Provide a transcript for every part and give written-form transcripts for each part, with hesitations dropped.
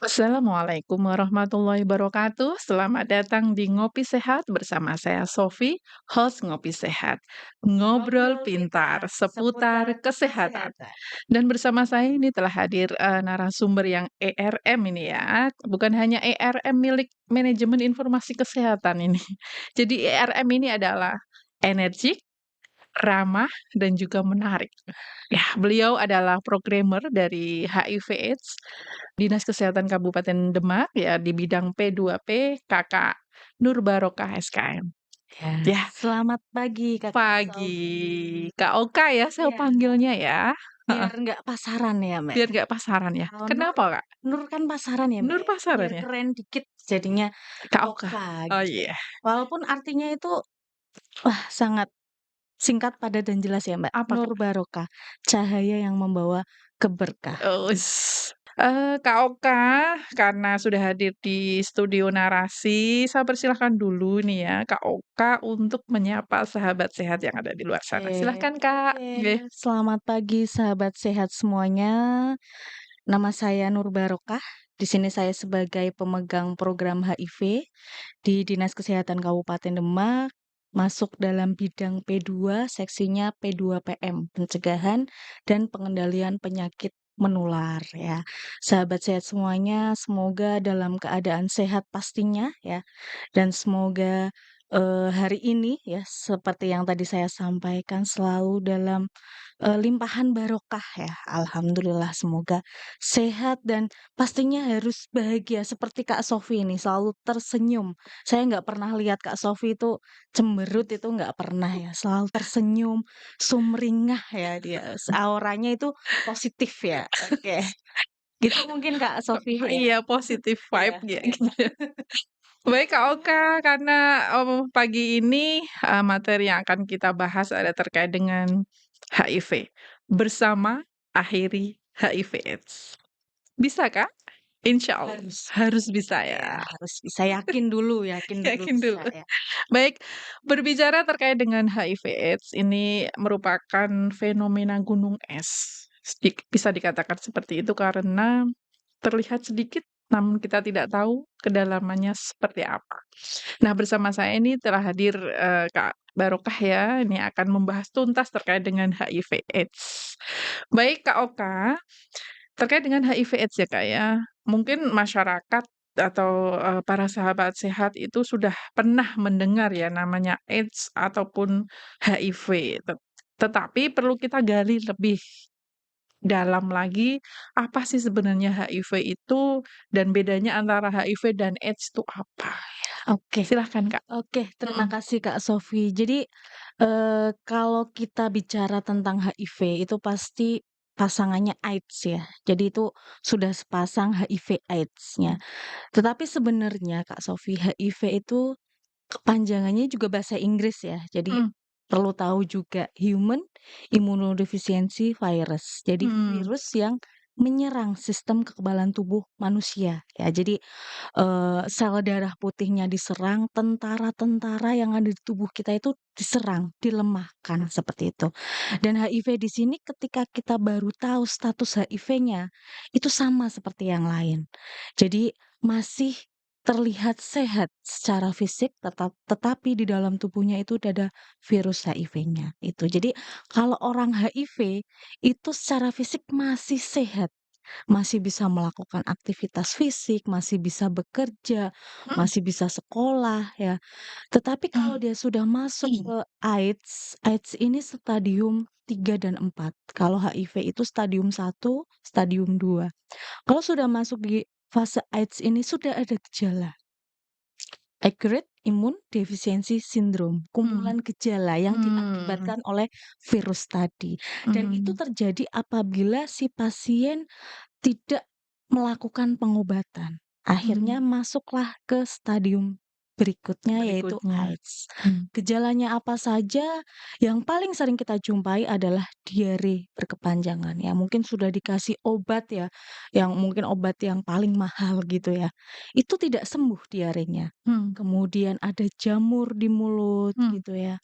Assalamualaikum warahmatullahi wabarakatuh. Selamat datang di Ngopi Sehat bersama saya Sofi, host Ngopi Sehat. Ngobrol Ngobrol pintar pintar seputar seputar kesehatan. kesehatan. Dan bersama saya ini telah hadir narasumber yang ERM ini ya. Bukan hanya ERM milik manajemen informasi kesehatan ini. Jadi ERM ini adalah energik, ramah, dan juga menarik. Ya, beliau adalah programmer dari HIV/AIDS Dinas Kesehatan Kabupaten Demak ya di bidang P2P Kakak Nur Barokah SKM. Ya, Ya, selamat pagi Kakak pagi Saufi. Kak Oka ya saya Iya, panggilnya ya. biar Heeh, nggak pasaran ya, Mbak, biar ya. nggak pasaran ya. Kalau Nur, Kenapa Kak? Nur kan pasaran ya, Mbak, Nur ya. Biar pasaran ya? keren dikit jadinya Kak Oka? Oka Oh gitu. iya, Walaupun artinya itu wah sangat singkat, padat dan jelas ya, Mbak. apa Nur Kak? Barokah, cahaya yang membawa keberkahan. Kak Oka, karena sudah hadir di studio narasi, saya persilahkan dulu nih ya, Kak Oka untuk menyapa sahabat sehat yang ada di luar sana. Oke, Silahkan Kak. oke. Nggih. Selamat pagi sahabat sehat semuanya. Nama saya Nur Barokah. Di sini saya sebagai pemegang program HIV di Dinas Kesehatan Kabupaten Demak, masuk dalam bidang P2, seksinya P2PM, pencegahan dan pengendalian penyakit menular ya. Sahabat sehat semuanya, semoga dalam keadaan sehat pastinya ya. Dan semoga, hari ini ya, seperti yang tadi saya sampaikan selalu dalam, limpahan barokah ya, alhamdulillah semoga sehat dan pastinya harus bahagia seperti Kak Sofi ini, selalu tersenyum. Saya nggak pernah lihat Kak Sofi itu cemberut itu nggak pernah ya, selalu tersenyum, sumringah ya dia, auranya itu positif ya, oke. Gitu mungkin Kak Sofi ya? Iya, positif Iya vibe ya iya. gitu. Baik Kak Oka, karena, pagi ini, materi yang akan kita bahas ada terkait dengan HIV, bersama akhiri HIV/AIDS. Bisa Kak? Insya Allah, Harus. harus bisa Iya, ya, harus bisa yakin dulu yakin bisa dulu. ya. Baik, berbicara terkait dengan HIV/AIDS ini merupakan fenomena gunung es, bisa dikatakan seperti itu karena terlihat sedikit, namun kita tidak tahu kedalamannya seperti apa. Nah, bersama saya ini telah hadir, Kak Barokah ya, ini akan membahas tuntas terkait dengan HIV/AIDS. Baik Kak Oka, terkait dengan HIV/AIDS ya Kak ya, mungkin masyarakat atau, para sahabat sehat itu sudah pernah mendengar ya namanya AIDS ataupun HIV, tetapi perlu kita gali lebih dalam lagi, apa sih sebenarnya HIV itu dan bedanya antara HIV dan AIDS itu apa? Oke Silahkan Kak. oke, terima Mhm, kasih Kak Sofi. Jadi, kalau kita bicara tentang HIV itu pasti pasangannya AIDS ya. Jadi itu sudah sepasang HIV/AIDS-nya. Tetapi sebenarnya Kak Sofi, HIV itu kepanjangannya juga bahasa Inggris ya. Jadi mhm, perlu tahu juga Human Immunodeficiency Virus. Jadi mhm, virus yang menyerang sistem kekebalan tubuh manusia ya. Jadi sel darah putihnya diserang, tentara-tentara yang ada di tubuh kita itu diserang, dilemahkan seperti itu. Dan HIV di sini ketika kita baru tahu status HIV-nya, itu sama seperti yang lain. Jadi masih terlihat sehat secara fisik tetapi di dalam tubuhnya itu udah ada virus HIV-nya itu. Jadi kalau orang HIV itu secara fisik masih sehat, masih bisa melakukan aktivitas fisik, masih bisa bekerja, mhm, masih bisa sekolah ya. Tetapi kalau dia sudah masuk ke AIDS, AIDS ini stadium 3 dan 4. Kalau HIV itu stadium 1, stadium 2. Kalau sudah masuk di fase AIDS ini sudah ada gejala. Acute Immune Deficiency Syndrome, mhm, kumpulan gejala yang mmm, diakibatkan oleh virus tadi. Dan itu mmm, terjadi apabila si pasien tidak melakukan pengobatan. Akhirnya mmm, masuklah ke stadium berikutnya yaitu berikutnya. AIDS. Mmm, Gejalanya apa saja? Yang paling sering kita jumpai adalah diare berkepanjangan ya. Mungkin sudah dikasih obat ya, yang mungkin obat yang paling mahal gitu ya. Itu tidak sembuh diarenya. mmm, Kemudian ada jamur di mulut mmm, gitu ya.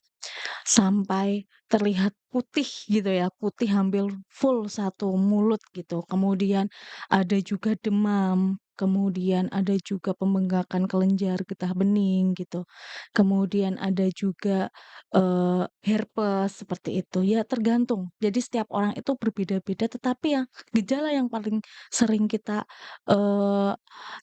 Sampai terlihat putih gitu ya, putih hampir full satu mulut gitu. Kemudian ada juga demam, kemudian ada juga pembengkakan kelenjar getah bening gitu, kemudian ada juga, herpes seperti itu, ya tergantung. Jadi setiap orang itu berbeda-beda, tetapi yang gejala yang paling sering kita, eee,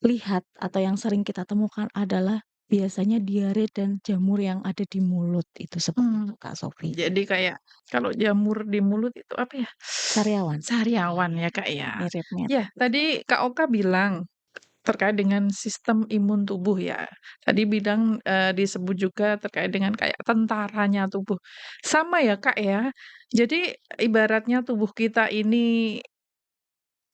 lihat atau yang sering kita temukan adalah biasanya diare dan jamur yang ada di mulut, itu seperti Mmm, itu Kak Sofi. jadi kayak kalau jamur di mulut itu apa ya, Sariawan, sariawan ya, Kak, ya ya. Ya, mirip-mirip tadi betul. Kak Oka bilang terkait dengan sistem imun tubuh ya. Tadi bilang, disebut juga terkait dengan kayak tentaranya tubuh. Sama ya, Kak, ya. Jadi ibaratnya tubuh kita ini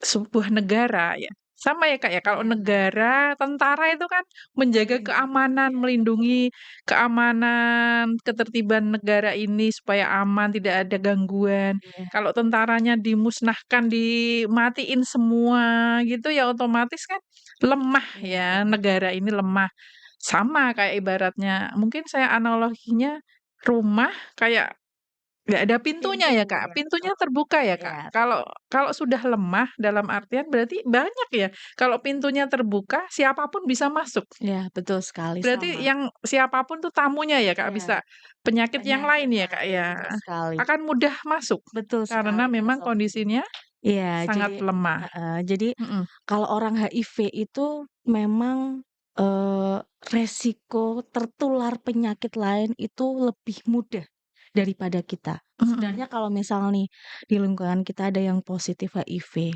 sebuah negara ya, sama ya, Kak, ya, kalau Iya, negara, tentara itu kan menjaga melindungi, keamanan, iya melindungi keamanan, ketertiban negara ini supaya aman, tidak ada gangguan. iya Kalau tentaranya dimusnahkan, dimatiin semua gitu ya otomatis kan lemah iya ya, betul, negara ini lemah. Sama kayak ibaratnya mungkin saya analoginya rumah kayak nggak ada pintunya pintu, ya, Kak? iya Pintunya betul, terbuka ya, iya Kak? betul. Kalau kalau sudah lemah dalam artian berarti banyak ya, kalau pintunya terbuka siapa pun bisa masuk. Iya betul sekali, Berarti sama. yang siapa pun tuh tamunya ya, Kak, bisa Iya, penyakit yang penyakit lain ya, Kak, lain, ya? betul sekali. Akan mudah masuk Betul karena sekali Kak memang Sofi. kondisinya Iya, sangat lemah. jadi Mhm, kalau orang HIV itu memang, eee, resiko tertular penyakit lain itu lebih mudah daripada kita. mhm. Sebenarnya kalau misal nih di lingkungan kita ada yang positif HIV,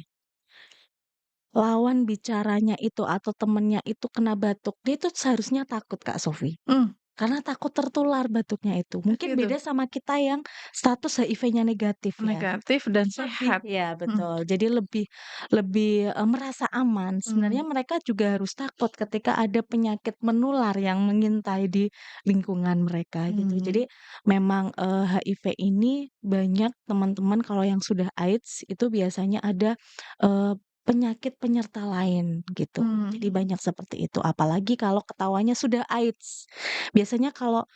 lawan bicaranya itu atau temennya itu kena batuk, dia itu seharusnya takut Kak Sofi. Mmm, Karena takut tertular batuknya itu. Mungkin gitu. beda sama kita yang status HIV-nya negatif ya. Negatif dan Lebih sehat. ya Mhm, betul. Jadi lebih lebih, merasa aman. Sebenarnya mmm, mereka juga harus takut ketika ada penyakit menular yang mengintai di lingkungan mereka gitu. mmm, Jadi memang, HIV ini banyak teman-teman kalau yang sudah AIDS itu biasanya ada, eee, penyakit penyerta lain gitu. Jadi mmm. banyak seperti itu. Apalagi kalau ketahuannya sudah AIDS. Biasanya kalau,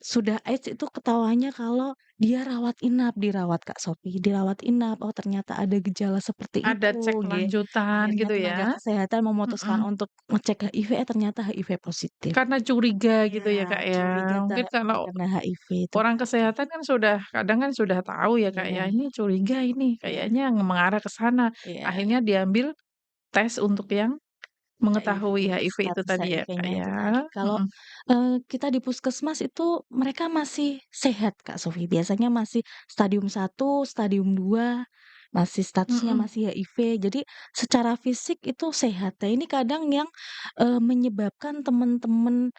sudah AIDS itu ketahuannya kalau dia rawat inap, dirawat Kak Sophie, dirawat inap, oh ternyata ada gejala seperti Ada itu, cek lanjutan akhirnya gitu tenaga ya? kesehatan memutuskan Mhm. untuk ngecek HIV, ternyata HIV positif. Karena curiga gitu ya, Iya, Kak, ya. curiga Mungkin kalau terkena HIV itu orang tadi. kesehatan kan sudah kadang kan sudah tahu ya, Kak, ya, Iya ini curiga ini iya kayaknya mengarah ke sana. iya, Akhirnya diambil tes untuk yang HIV, mengetahui HIV itu status tadi ya, Kak, HIV-nya ya? itu tadi. Kalau, Mhm, kita di puskesmas itu mereka masih sehat Kak Sophie, biasanya masih stadium 1, stadium 2, masih statusnya mhm, masih HIV, jadi secara fisik itu sehat. Nah ini kadang yang, menyebabkan teman-teman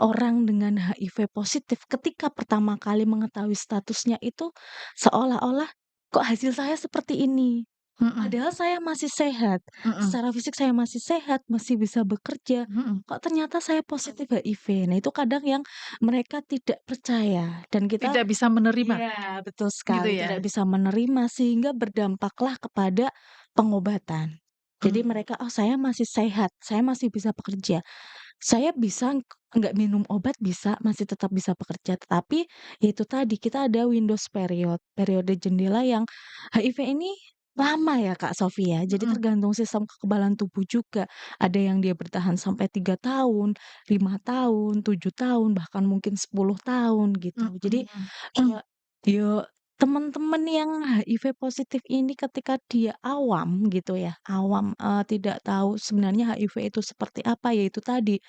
orang dengan HIV positif ketika pertama kali mengetahui statusnya itu seolah-olah, "Kok hasil saya seperti ini?" mhm, Padahal saya masih sehat, mhm, secara fisik saya masih sehat, masih bisa bekerja, mhm. kok ternyata saya positif HIV. Nah, itu kadang yang mereka tidak percaya dan kita Tidak bisa menerima iya, betul gitu sekali, tidak ya? bisa menerima sehingga berdampaklah kepada pengobatan. Jadi Mmm, mereka, "Oh, saya masih sehat, saya masih bisa bekerja, saya bisa nggak minum obat bisa, masih tetap bisa bekerja." Tetapi, ya itu tadi, kita ada windows period, periode jendela yang HIV ini lama ya Kak Sofia, jadi mhm, tergantung sistem kekebalan tubuh juga. Ada yang dia bertahan sampai 3 tahun, 5 tahun, 7 tahun, bahkan mungkin 10 tahun gitu. Jadi, mhm. ya teman-teman yang HIV positif ini ketika dia awam gitu ya, awam, tidak tahu sebenarnya HIV itu seperti apa, ya itu tadi,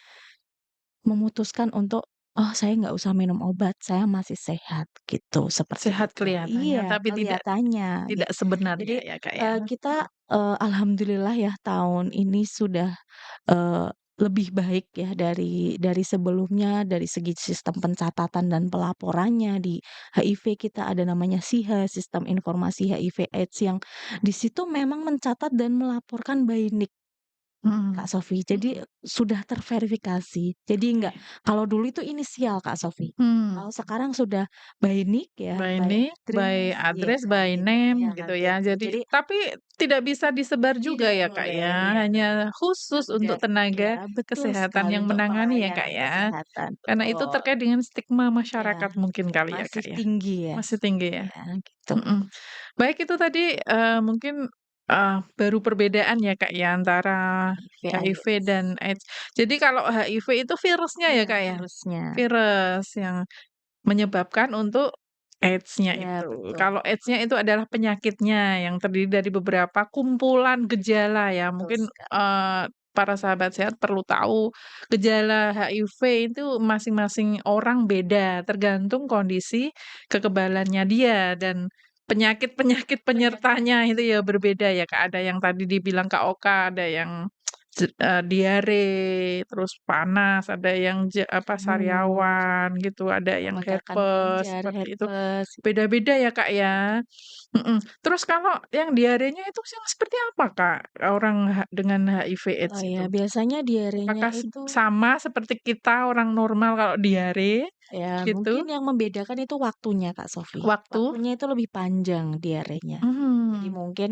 memutuskan untuk, "Oh saya nggak usah minum obat, saya masih sehat," gitu, seperti Sehat itu. kelihatannya, Iya, tapi tidak kelihatannya tidak gitu. sebenarnya Jadi, ya, Kak, ya? kita, alhamdulillah ya tahun ini sudah, eee, lebih baik ya dari sebelumnya, dari segi sistem pencatatan dan pelaporannya. Di HIV kita ada namanya SIHA, Sistem Informasi HIV/AIDS, yang di situ memang mencatat dan melaporkan by NIK. Kak Mhm, Sofi, jadi sudah terverifikasi. Jadi oke. enggak kalau dulu itu inisial Kak Sofi, Mmm. kalau sekarang sudah by NIK ya, By by nick, by address, iya address, by gitu, name iya gitu ya. gitu. Jadi Jadi tapi tidak bisa disebar juga tidak ya, Kak, boleh, ya. iya Hanya khusus ada untuk tenaga iya betul kesehatan sekali yang untuk menangani ya, Kak, pelayanan ya. kesehatan, Karena itu betul. terkait dengan stigma Iya, masyarakat mungkin kali ya, masih Kak, ya? tinggi ya, Masih tinggi ya? iya gitu. Mhm. Baik itu tadi, mungkin, Baru perbedaan ya, Kak, ya, antara HIV dan HIV/AIDS. AIDS. Jadi kalau HIV itu virusnya ya, Iya, Kak, ya? virusnya. Virus yang menyebabkan untuk AIDS-nya Iya, itu. betul. Kalau AIDS-nya itu adalah penyakitnya yang terdiri dari beberapa kumpulan gejala ya. Betul Mungkin, sekali. para sahabat sehat perlu tahu gejala HIV itu masing-masing orang beda, tergantung kondisi kekebalannya dia dan penyakit-penyakit Penyakit. penyertanya itu ya berbeda ya, Kak. Ada yang tadi dibilang Kak Oka, ada yang diare, terus panas, ada yang Jamur, sariawan gitu, ada yang pembengkakan herpes, kelenjar, seperti itu. herpes. Beda-beda ya, Kak, ya? Mhm. Terus kalau yang diarenya itu yang seperti apa, Kak, orang dengan HIV/AIDS Oh itu? ya, biasanya diarenya Apakah itu sama seperti kita orang normal kalau diare, ya mungkin gitu? yang membedakan itu waktunya, Kak Sofi. Waktu? Waktunya itu lebih panjang diarenya. Jadi Mmm, mungkin,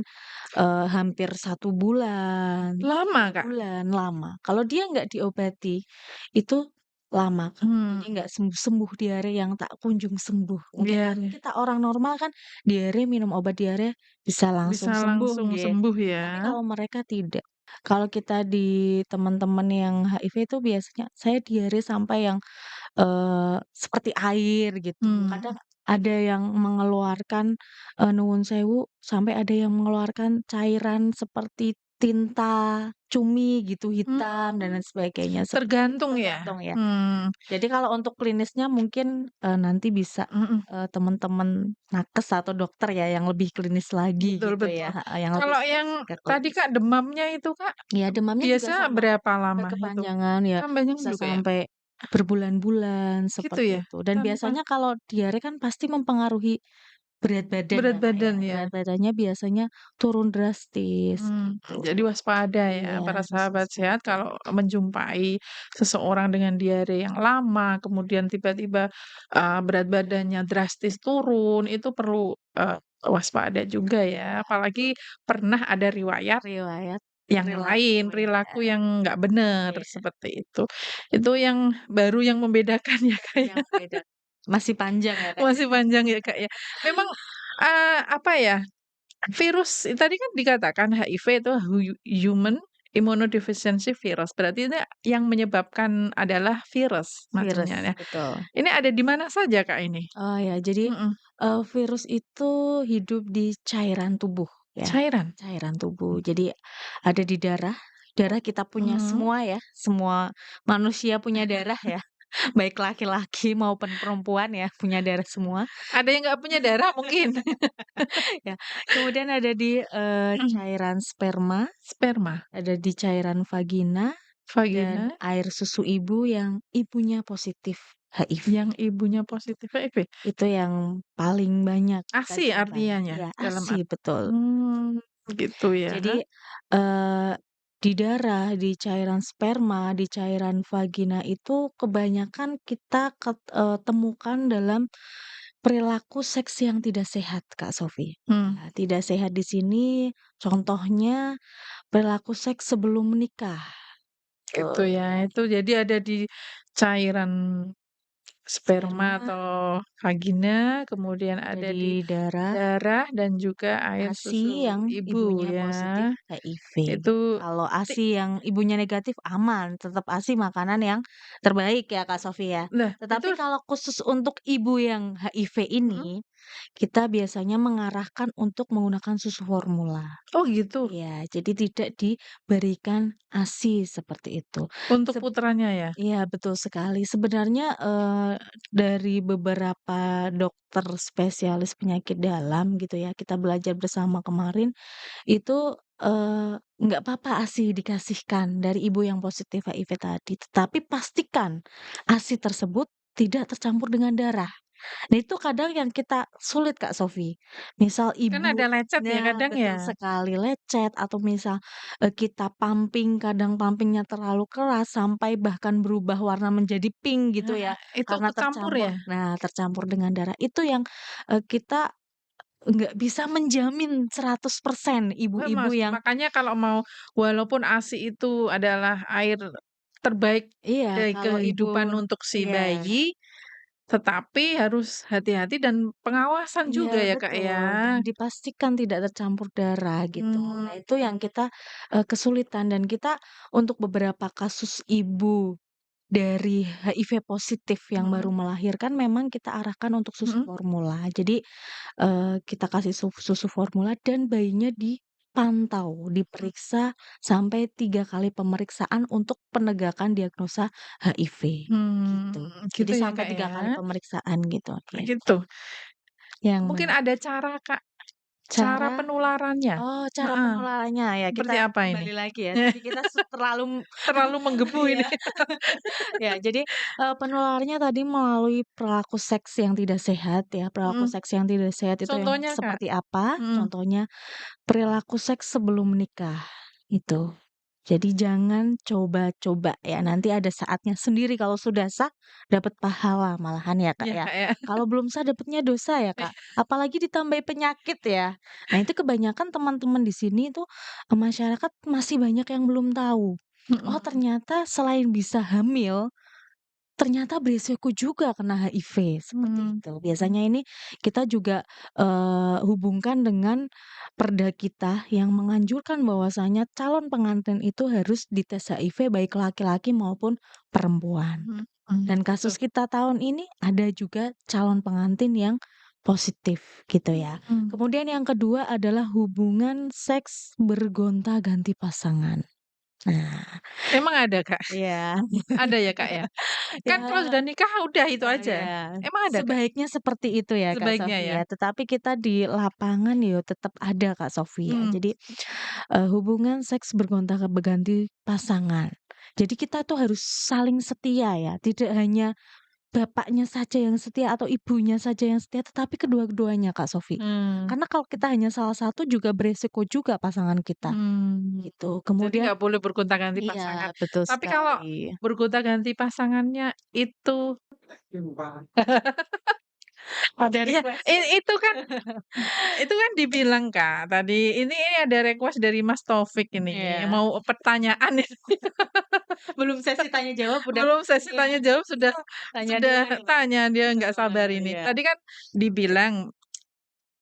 hampir 1 bulan, lama, 2 Kak? bulan, lama. Kalau dia nggak diobati, itu lama, Kak. Jadi Mmm, nggak sembuh-sembuh, diare yang tak kunjung sembuh. Mungkin iya, kan iya. kita orang normal kan diare, minum obat diare bisa langsung Bisa sembuh langsung gitu. sembuh ya? Tapi kalau mereka tidak. Kalau kita di teman-teman yang HIV itu biasanya saya diare sampai yang seperti air gitu. Mmm, Kadang ada yang mengeluarkan, nuwun sewu, sampai ada yang mengeluarkan cairan seperti tinta cumi gitu, hitam dan mmm, lain sebagainya, seperti itu tergantung ya? tergantung ya. Mmm, Jadi kalau untuk klinisnya mungkin, nanti bisa, mhm. teman-teman nakes atau dokter ya yang lebih klinis lagi Betul, gitu betul. ya, heeh, yang lebih Kalau yang ke tadi klinis. Kak, demamnya itu Kak, Ya demamnya juga biasa sama, berapa sampai lama itu? kepanjangan ya, Panjang bisa juga ya? sampai berbulan-bulan Gitu seperti ya? itu. Dan Tanpa biasanya kalau diare kan pasti mempengaruhi berat badan berat ya, Kak, ya. badan ya? Berat badannya biasanya turun drastis gitu. Jadi waspada ya Iya, para harus sahabat sehat waspada. kalau menjumpai seseorang dengan diare yang lama, kemudian tiba-tiba, berat badannya drastis turun, itu perlu, waspada juga ya. Iya, Apalagi pernah ada riwayat riwayat yang perilaku lain, ya. perilaku yang nggak bener, Iya, seperti itu. Itu yang baru yang membedakan ya, Kak, ya. yang beda. Masih panjang ya, Kak, ya. Masih panjang ya, Kak, ya. Memang, apa ya, virus tadi kan dikatakan HIV itu Human Immunodeficiency Virus, berarti ini yang menyebabkan adalah virus maksudnya ya. Virus, betul. Ini ada di mana saja, Kak, ini? Oh ya, jadi, Mhm, virus itu hidup di cairan tubuh ya, cairan? cairan tubuh. Jadi ada di darah, darah kita punya Mhm. semua ya, semua manusia punya darah ya, baik laki-laki maupun perempuan ya, punya darah semua. Ada yang nggak punya darah mungkin? Ya, kemudian ada di, cairan sperma, Sperma, ada di cairan vagina, dan vagina, air susu ibu yang ibunya positif HIV. yang ibunya positif HIV? Itu yang paling banyak kita ASI jumpai. artinya Iya, dalam ASI, betul. gitu ya. Jadi, eee, di darah, di cairan sperma, di cairan vagina itu kebanyakan kita temukan dalam perilaku seks yang tidak sehat, Kak Sofi. Mmm, Ya, tidak sehat di sini contohnya perilaku seks sebelum menikah, gitu eee, ya. Itu jadi ada di cairan sperma sperma, atau vagina, kemudian ada ada di di darah. darah dan juga air susu ASI yang ibu ibunya ya. positif HIV. Itu Kalau ti ASI yang ibunya negatif aman, tetap ASI makanan yang terbaik ya Kak Sofi ya. nah itu Tetapi kalau khusus untuk ibu yang HIV mhm, ini, kita biasanya mengarahkan untuk menggunakan susu formula. oh gitu, Iya, jadi tidak diberikan ASI seperti itu. untuk Seb putranya ya? Iya, betul sekali. Sebenarnya, dari beberapa dokter spesialis penyakit dalam gitu ya, kita belajar bersama kemarin, itu, nggak apa-apa ASI dikasihkan dari ibu yang positif HIV tadi, tetapi pastikan ASI tersebut tidak tercampur dengan darah. Nah, itu kadang yang kita sulit, Kak Sofi. Misal Kan ada lecet ya ibunya kadang betul ya? sekali, lecet atau misal, kita pumping, kadang pumpingnya terlalu keras sampai bahkan berubah warna menjadi pink gitu Nah, ya, itu karena kecampur ya? tercampur dengan darah. Itu yang, kita nggak bisa menjamin 100% ibu-ibu yang Makanya kalau mau walaupun ASI itu adalah air terbaik iya, dari kalau ibu kehidupan untuk si iya. bayi, Tetapi harus hati-hati dan pengawasan Iya juga ya, Kak, betul, ya? dan dipastikan tidak tercampur darah gitu. Mmm, Nah itu yang kita, kesulitan dan kita untuk beberapa kasus ibu dari HIV positif yang baru mhm melahirkan memang kita arahkan untuk susu mhm formula. Jadi, kita kasih susu formula dan bayinya dipantau, mhm. diperiksa sampai 3 kali pemeriksaan untuk penegakan diagnosa HIV, gitu. Jadi Gitu ya, sampai Kak, 3 ya? kali pemeriksaan gitu, gitu. Gitu. Yang Mungkin ada cara, Kak, cara cara penularannya? Oh, cara Heeh, penularannya ya, seperti kita apa ini? kembali lagi ya, tadi kita terlalu Terlalu menggebu ini. iya, ya jadi, penularannya tadi melalui perilaku seks yang tidak sehat ya, perilaku Mhm. seks yang tidak sehat itu yang Contohnya, Kak? seperti apa? Mhm. Contohnya perilaku seks sebelum menikah, itu. Jadi jangan coba-coba ya, nanti ada saatnya sendiri kalau sudah sah dapat pahala malahan ya, Kak, Iya, ya. Kak, ya. Kalau belum sah dapatnya dosa ya, Kak, apalagi ditambahi penyakit ya. Nah itu kebanyakan teman-teman di sini tuh, masyarakat masih banyak yang belum tahu. Oh Mhm ternyata selain bisa hamil, ternyata beresiko juga kena HIV, seperti mhm itu. mhm Biasanya ini kita juga, hubungkan dengan perda kita yang menganjurkan bahwasanya calon pengantin itu harus dites HIV baik laki-laki maupun perempuan. Dan betul. kasus kita tahun ini ada juga calon pengantin yang positif gitu ya. Mhm. Kemudian yang kedua adalah hubungan seks bergonta-ganti pasangan. Nah, Emang ada, Kak? iya. Ada ya, Kak, ya? Kan kalau Ya. sudah nikah udah itu Oh aja. ya, Emang ada, Kak? sebaiknya seperti itu ya Kak Sebaiknya ya? Sofia, tetapi kita di lapangan ya tetap ada Kak Sofia. Mhm Jadi, hubungan seks bergonta-ganti pasangan. Jadi kita tuh harus saling setia ya, tidak hanya bapaknya saja yang setia atau ibunya saja yang setia, tetapi kedua-duanya Kak Sofi. mhm Karena kalau kita hanya salah satu juga beresiko juga pasangan kita, mhm. gitu. Jadi Kemudian nggak boleh bergonta-ganti iya, pasangan. betul Tapi kalau sekali. bergonta-ganti pasangannya itu Ada iya, request ya? itu kan dibilang, Kak, tadi ini ada request dari Mas Taufik ini, Iya. mau pertanyaan ini. Belum sesi tanya jawab udah Belum sesi ini ya, tanya jawab tanya sudah dulu. tanya, dia nggak sabar Heeh, ini. iya. Tadi kan dibilang,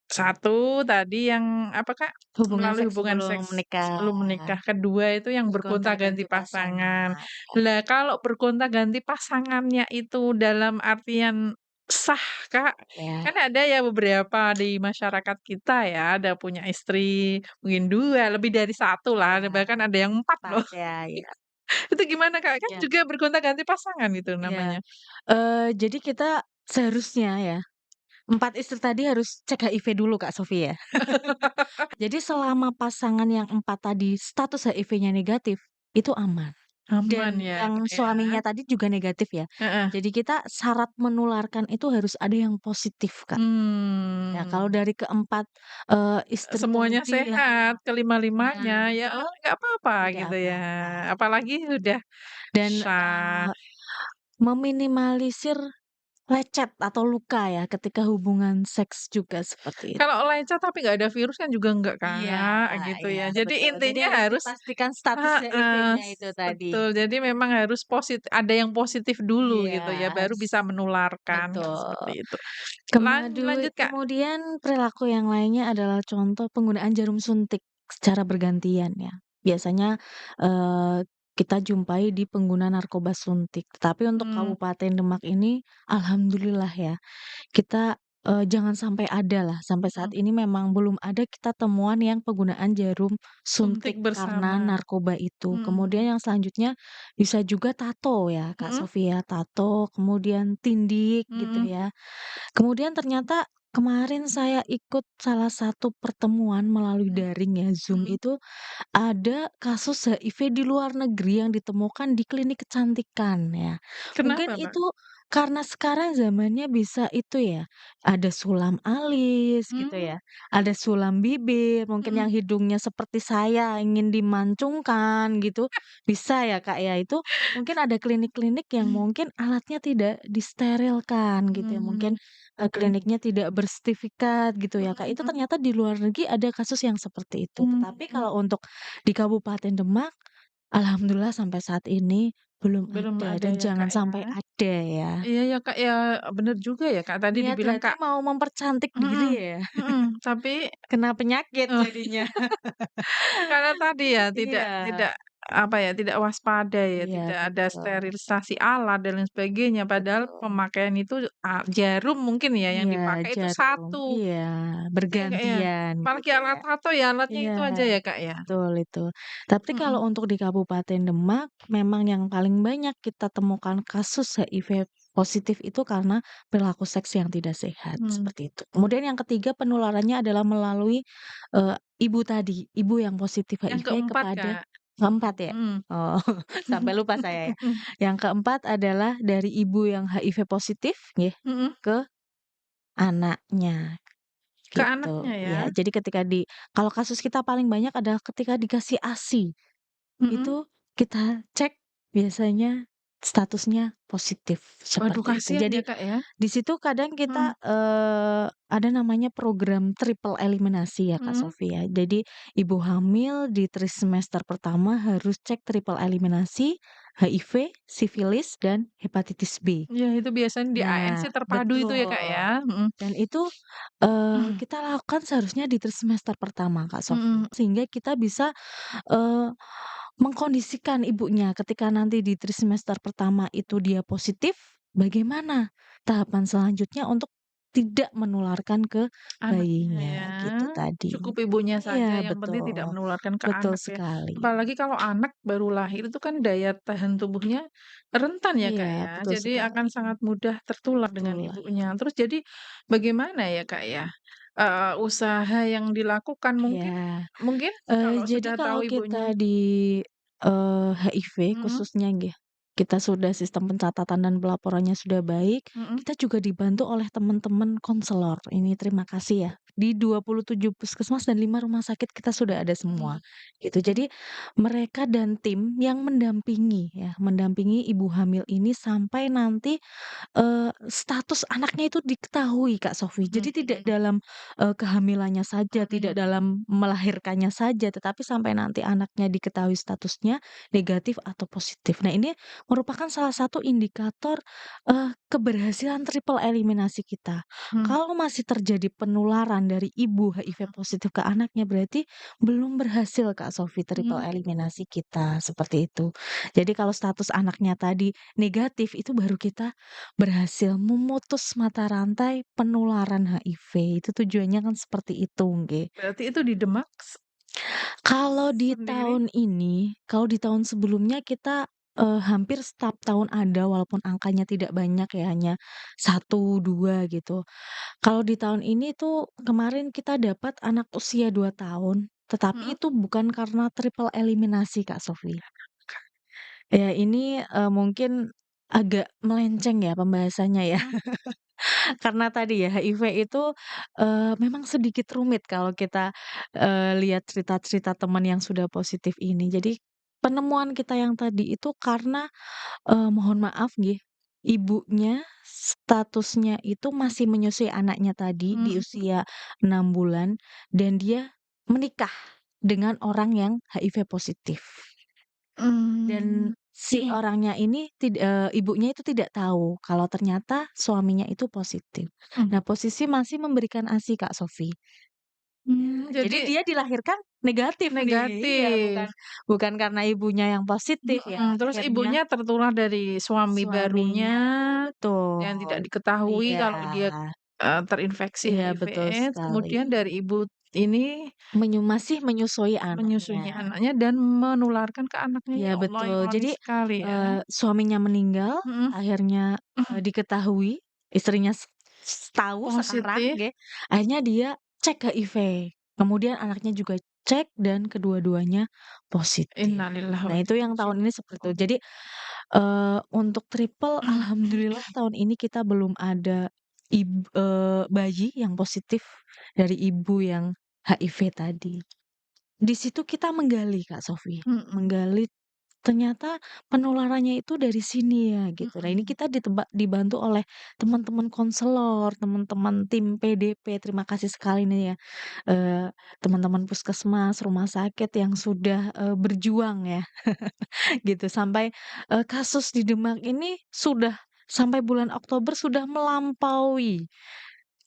satu tadi yang apa, Kak, Hubungan melalui seks hubungan sebelum seks menikah, sebelum menikah, kedua itu yang bergonta-ganti bergonta-ganti pasangan. pasangan. Lah kalau bergonta-ganti pasangannya itu dalam artian sah, Kak, Ya, kan ada ya beberapa di masyarakat kita ya, ada punya istri, mungkin 2 lebih dari satu lah, ya, bahkan ada yang 4 loh. 4 ya, ya, Itu gimana, Kak? Kan ya, juga bergonta-ganti pasangan itu iya. namanya. Jadi kita seharusnya ya, 4 istri tadi harus cek HIV dulu Kak Sofi ya. Jadi selama pasangan yang 4 tadi status HIV-nya negatif, itu aman. Aman Dan ya, Kak, yang ya? suaminya tadi juga negatif ya. Heeh. Jadi kita syarat menularkan itu harus ada yang positif, Kak. Ya kalau Mmm, dari keempat, istri semuanya tadi yang sehat, nah kelima-limanya, ya betul, nggak apa-apa tidak gitu ya. apa-apa. Apalagi sudah Dan, sah. meminimalisir lecet atau luka ya ketika hubungan seks juga seperti itu. Kalau lecet tapi nggak ada virus kan juga enggak, Iya Kak, gitu iya ya. Jadi betul. Jadi intinya harus harus dipastikan status heeh, HIV-nya itu tadi. betul. Jadi memang harus ada yang positif dulu Iya gitu ya, baru harus bisa menularkan, kan betul. seperti itu. Lanjut, Kak. Kemudian perilaku yang lainnya adalah contoh penggunaan jarum suntik secara bergantian ya. Biasanya, kita jumpai di pengguna narkoba suntik. Tapi untuk Mmm, Kabupaten Demak ini alhamdulillah ya, kita, jangan sampai ada lah, sampai saat mhm, ini memang belum ada kita temuan yang penggunaan jarum suntik suntik karena bersama. narkoba itu. Mhm Kemudian yang selanjutnya bisa juga tato ya, Kak mhm Sofia, tato, kemudian tindik gitu mhm ya. Kemudian ternyata kemarin saya ikut salah satu pertemuan melalui mhm daring ya, Zoom mhm. itu ada kasus HIV di luar negeri yang ditemukan di klinik kecantikan ya. Mungkin Kenapa, Mbak? itu karena sekarang zamannya bisa itu ya, ada sulam alis gitu Mmm, ya, ada sulam bibir, mungkin mhm yang hidungnya seperti saya ingin dimancungkan gitu, bisa ya Kak ya. Itu mungkin ada klinik-klinik yang mungkin alatnya tidak disterilkan gitu ya, mungkin, mhm kliniknya tidak bersertifikat gitu ya Kak. Itu mhm ternyata di luar negeri ada kasus yang seperti itu. Tetapi mhm. kalau untuk di Kabupaten Demak, alhamdulillah sampai saat ini belum Belum ada ada dan ya, jangan Kak, sampai ya? ada ya. Iya ya, Kak, ya, bener juga ya, Kak, tadi Niat dibilang, hati Kak, mau mempercantik diri mhm ya, tapi kena penyakit oh, jadinya. karena tadi ya tidak Iya, tidak, apa ya, tidak waspada ya, iya tidak ada betul, sterilisasi alat dan lain sebagainya, padahal betul. pemakaian itu, jarum mungkin ya yang Iya, dipakai itu jarum. satu, Iya, ya, Kak, ya. bergantian Apalagi gitu alat ya. tato ya, alatnya Iya, itu aja ya, Kak, ya? betul itu. Tapi kalau Mhm, untuk di Kabupaten Demak, memang yang paling banyak kita temukan kasus HIV positif itu karena perilaku seks yang tidak sehat, mmm, seperti itu. Kemudian yang ketiga penularannya adalah melalui, eee, ibu tadi, ibu yang positif yang HIV keempat, kepada Kak, keempat ya? mhm. Oh, sampai lupa saya ya. Yang keempat adalah dari ibu yang HIV positif nggih, Mhm, ke anaknya. ke Gitu, anaknya ya? ya. Jadi ketika kalau kasus kita paling banyak adalah ketika dikasih ASI, Mhm. itu kita cek biasanya statusnya positif, Waduh seperti itu. kasihan Jadi ya, Kak, ya? di situ kadang Mhm, kita, ada namanya program triple eliminasi ya, Kak mhm. Sofi ya. Jadi ibu hamil di trimester pertama harus cek triple eliminasi, HIV, sifilis, dan hepatitis B. Iya itu biasanya di ANC Nah terpadu itu ya, Kak, betul. ya? Mhm. Dan itu, kita lakukan seharusnya di trimester pertama, Kak Mhm, Sofi. Sehingga kita bisa, eee, mengkondisikan ibunya ketika nanti di trimester pertama itu dia positif, bagaimana tahapan selanjutnya untuk tidak menularkan ke anaknya ya, bayinya, gitu tadi. cukup ibunya saja Iya, yang penting tidak betul. menularkan ke Betul anak ya. sekali. Apalagi kalau anak baru lahir itu kan daya tahan tubuhnya rentan ya, Iya, Kak, ya, betul jadi akan sekali. sangat mudah tertular dengan Betul. ibunya. Terus jadi bagaimana ya, Kak, ya, usaha yang dilakukan mungkin Iya. mungkin kalau Jadi sudah tahu kalau ibunya kita di, HIV mhm khususnya nggih, kita sudah sistem pencatatan dan pelaporannya sudah baik, mhm kita juga dibantu oleh teman-teman konselor. Ini terima kasih ya, di 27 puskesmas dan 5 rumah sakit kita sudah ada semua, mhm gitu. mhm Jadi mereka dan tim yang mendampingi ya, mendampingi ibu hamil ini sampai nanti status anaknya itu diketahui, Kak Sofi. mhm Jadi tidak mhm dalam, kehamilannya saja, tidak mhm. dalam melahirkannya saja, tetapi sampai nanti anaknya diketahui statusnya negatif atau positif. Nah, ini merupakan salah satu indikator, keberhasilan triple eliminasi kita. Mhm Kalau masih terjadi penularan dari ibu HIV positif ke anaknya, berarti belum berhasil, Kak Sofi, triple mhm. eliminasi kita, seperti itu. Jadi kalau status anaknya tadi negatif, itu baru kita berhasil memutus mata rantai penularan HIV, itu tujuannya kan seperti itu, nggih. Berarti itu di Demak Kalau di sendiri? tahun ini, kalau di tahun sebelumnya kita, hampir setiap tahun ada walaupun angkanya tidak banyak ya, hanya satu 2 gitu. Kalau di tahun ini tuh kemarin kita dapat anak usia 2 tahun, tetapi Mhm. itu bukan karena triple eliminasi, Kak Sofi. Ya ini, mungkin agak melenceng ya pembahasannya ya. Mhm Karena tadi ya HIV itu, memang sedikit rumit kalau kita, lihat cerita-cerita teman yang sudah positif ini. Jadi penemuan kita yang tadi itu karena, mohon maaf nggih, ibunya statusnya itu masih menyusui anaknya tadi di mhm. usia 6 bulan dan dia menikah dengan orang yang HIV positif. Dan Mmm, si orangnya ini ibunya itu tidak tahu kalau ternyata suaminya itu positif. mhm. Nah, posisi masih memberikan ASI, Kak Sofi. Jadi Jadi dia dilahirkan negatif nih. Iya, bukan negatif, bukan karena ibunya yang positif ya, terus akhirnya ibunya tertular dari suami barunya suaminya yang tidak betul. diketahui Iya kalau dia, terinfeksi iya betul HIV/AIDS, sekali. kemudian dari ibu ini Masih menyusui anaknya. menyusuinya anaknya dan menularkan ke anaknya. Iya Ya Allah, betul. ironis Jadi, sekali ya. suaminya meninggal, Mhm akhirnya, mhm. diketahui, istrinya tahu sekarang Positif, nggih, akhirnya dia cek HIV. Kemudian anaknya juga cek dan kedua-duanya positif. innalillahi wa Nah itu inna yang ilaihi tahun ini seperti itu. raji'un. Jadi, untuk triple alhamdulillah tahun ini kita belum ada bayi yang positif dari ibu yang HIV tadi. Di situ kita menggali Kak Sofi, Mhm menggali ternyata penularannya itu dari sini ya gitu. Nah ini mhm. kita dibantu oleh teman-teman konselor, teman-teman tim PDP, terima kasih sekali nih ya, teman-teman puskesmas, rumah sakit yang sudah, berjuang ya gitu sampai, kasus di Demak ini sudah sampai bulan Oktober sudah melampaui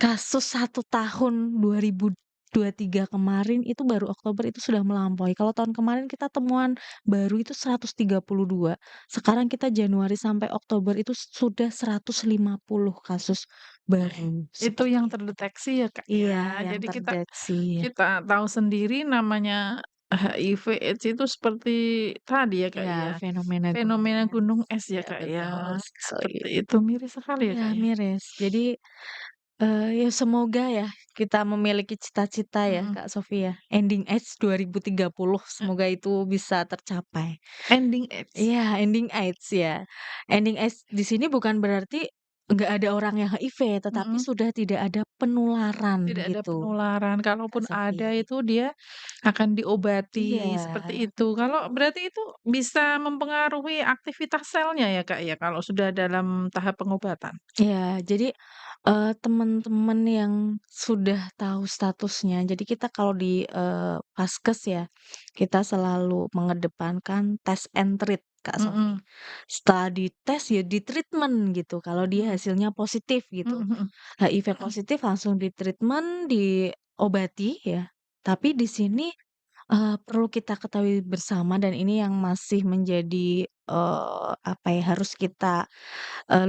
kasus 1 tahun 2023 kemarin itu baru Oktober itu sudah melampaui. Kalau tahun kemarin kita temuan baru itu 132, sekarang kita Januari sampai Oktober itu sudah 150 kasus baru, Itu yang seperti itu. terdeteksi ya, Kak, Iya, ya. yang Jadi kita terdeteksi. kita tahu sendiri namanya HIV/AIDS itu seperti tadi ya, Kak, Iya, ya, fenomena gunung fenomena es. gunung es ya, Iya, Kak, ya. betul sekali. Seperti itu, miris sekali ya, Iya, Kak, ya. miris. Jadi, ya semoga ya kita memiliki cita-cita ya, Mhm, Kak Sofia, ending age 2030 e semoga itu bisa tercapai. ending AIDS. Iya, ending AIDS ya. Ending AIDS di sini bukan berarti nggak ada orang yang HIV, tetapi Mhm. sudah tidak ada penularan Tidak ada gitu, penularan, Kak kalaupun ada Sofi. itu dia akan diobati, Iya. seperti itu. Kalau berarti itu bisa mempengaruhi aktivitas selnya ya, Kak, ya, kalau sudah dalam tahap pengobatan? Iya, jadi, teman-teman yang sudah tahu statusnya, jadi kita kalau di, Vaskes ya, kita selalu mengedepankan tes and treat, Kak Sofi. Mhm, Setelah dites ya di-treatment gitu, kalau dia mhm, hasilnya positif mhm gitu. mhm, HIV mhm. positif langsung di-treatment, diobati ya. Tapi di sini, perlu kita ketahui bersama dan ini yang masih menjadi, apa ya, harus kita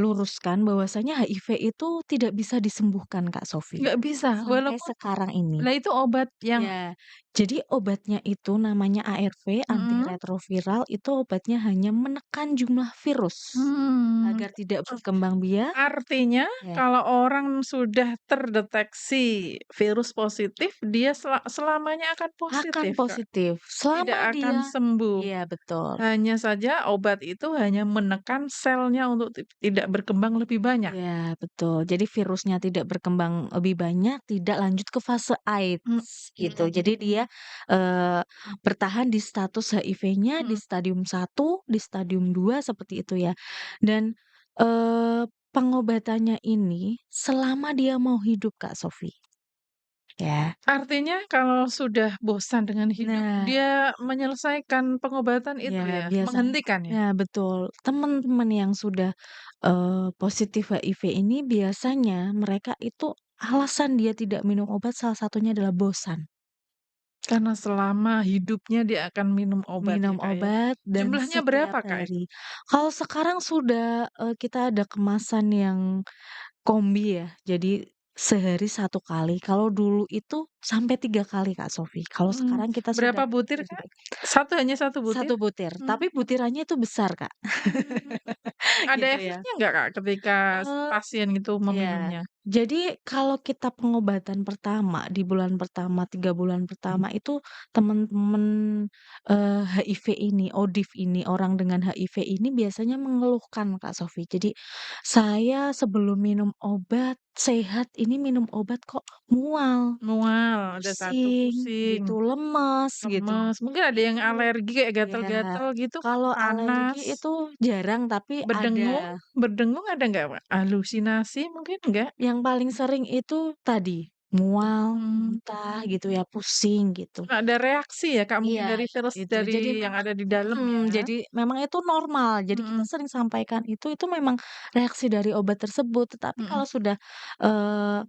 luruskan bahwasanya HIV itu tidak bisa disembuhkan, Kak Sofi, Nggak bisa, sampai walaupun sekarang ini. lah itu obat yang Ya, jadi obatnya itu namanya ARV, mhm, antiretroviral, itu obatnya hanya menekan jumlah virus mmm, agar tidak berkembang biak artinya ya, kalau orang sudah terdeteksi virus positif, dia selamanya akan akan positif, Kak? positif Tidak selama akan dia sembuh. iya betul. Hanya saja obat itu hanya menekan selnya untuk tidak berkembang lebih banyak. Iya, betul. Jadi virusnya tidak berkembang lebih banyak, tidak lanjut ke fase Mhm, AIDS gitu. Jadi dia, bertahan di status HIV-nya di mhm. stadium 1, di stadium 2 seperti itu ya. Dan, pengobatannya ini selama dia mau hidup, Kak Sofi, ya. Artinya kalau sudah bosan dengan hidup, Nah, dia menyelesaikan pengobatan itu ya ya, biasanya menghentikan ya? ya betul. Teman-teman yang sudah, positif HIV ini biasanya mereka itu alasan dia tidak minum obat salah satunya adalah bosan. Karena selama hidupnya dia akan minum obat ya, Minum Kak, ya? obat dan Jumlahnya setiap berapa, Kak, itu? hari. Kalau sekarang sudah, kita ada kemasan yang kombi ya, jadi sehari 1 kali. Kalau dulu itu sampai 3 kali, Kak Sofi. Kalau Mhm, sekarang kita berapa sudah butir, Kak? 3. Hanya satu butir? 1 butir, Mmm, tapi butirannya itu besar, Kak. mmm, ada Gitu ya. efeknya nggak, Kak, ketika Eee pasien itu Iya. meminumnya? Jadi kalau kita pengobatan pertama, di bulan pertama, 3 bulan pertama itu teman-teman, HIV ini, ODIF ini, orang dengan HIV ini biasanya mengeluhkan Kak Sofi. Jadi, "Saya sebelum minum obat sehat, ini minum obat kok mual, Mual, ada satu pusing, pusing. gitu, lemes," gitu. Lemes, mungkin ada yang Itu alergi kayak ya, gatal-gatal gitu, kalau alergi panas, itu jarang, tapi berdengung ada. berdengung ada nggak, Kak? Halusinasi mungkin enggak? Yang paling sering itu tadi, mual, Mmm, muntah gitu ya, pusing gitu. ada reaksi ya, Kak, mungkin Iya, dari virus itu. dari Jadi yang memang ada di dalam ya? jadi memang itu normal. Jadi kita Mhm, sering sampaikan itu memang reaksi dari obat tersebut. Tetapi mhm, kalau sudah, eee,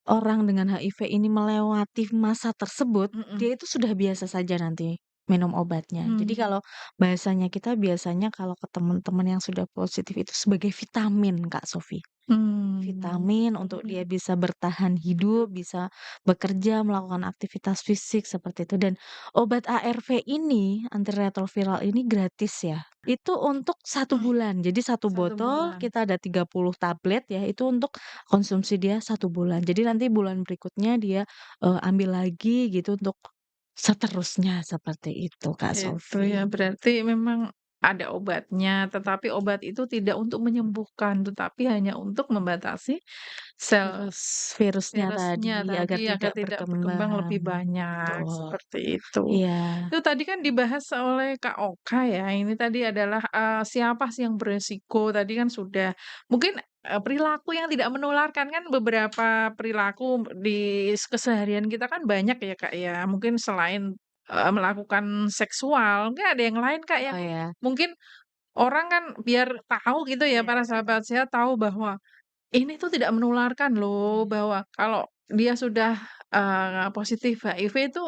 orang dengan HIV ini melewati masa tersebut, mhm, dia itu sudah biasa saja nanti minum obatnya. Jadi mmm, kalau bahasanya kita biasanya kalau ke teman-teman yang sudah positif itu sebagai vitamin, Kak Sofi. mmm, Vitamin untuk mhm, dia bisa bertahan hidup, bisa bekerja, melakukan aktivitas fisik seperti itu. Dan obat ARV ini, antiretroviral ini gratis ya. Itu untuk 1 bulan. Jadi 1 botol bulan. kita ada 30 tablet ya, itu untuk konsumsi dia 1 bulan. Jadi nanti bulan berikutnya dia, ambil lagi gitu untuk seterusnya, seperti itu Kak Itu Sofi. ya, berarti memang ada obatnya, tetapi obat itu tidak untuk menyembuhkan, tetapi hanya untuk membatasi sel Virusnya tadi virusnya agar tadi agar tidak tidak berkembang berkembang. lebih banyak, Betul. seperti itu. Iya, Itu tadi kan dibahas oleh Kak Oka ya, ini tadi adalah, siapa sih yang beresiko, tadi kan sudah. Mungkin, perilaku yang tidak menularkan, kan beberapa perilaku di keseharian kita kan banyak ya, Kak, ya. Mungkin selain, melakukan seksual, mungkin ada yang lain, Kak, oh yang ya, mungkin orang kan biar tahu gitu ya, Iya, para sahabat sehat tahu bahwa ini tuh tidak menularkan loh, mhm. bahwa kalau dia sudah, positif HIV itu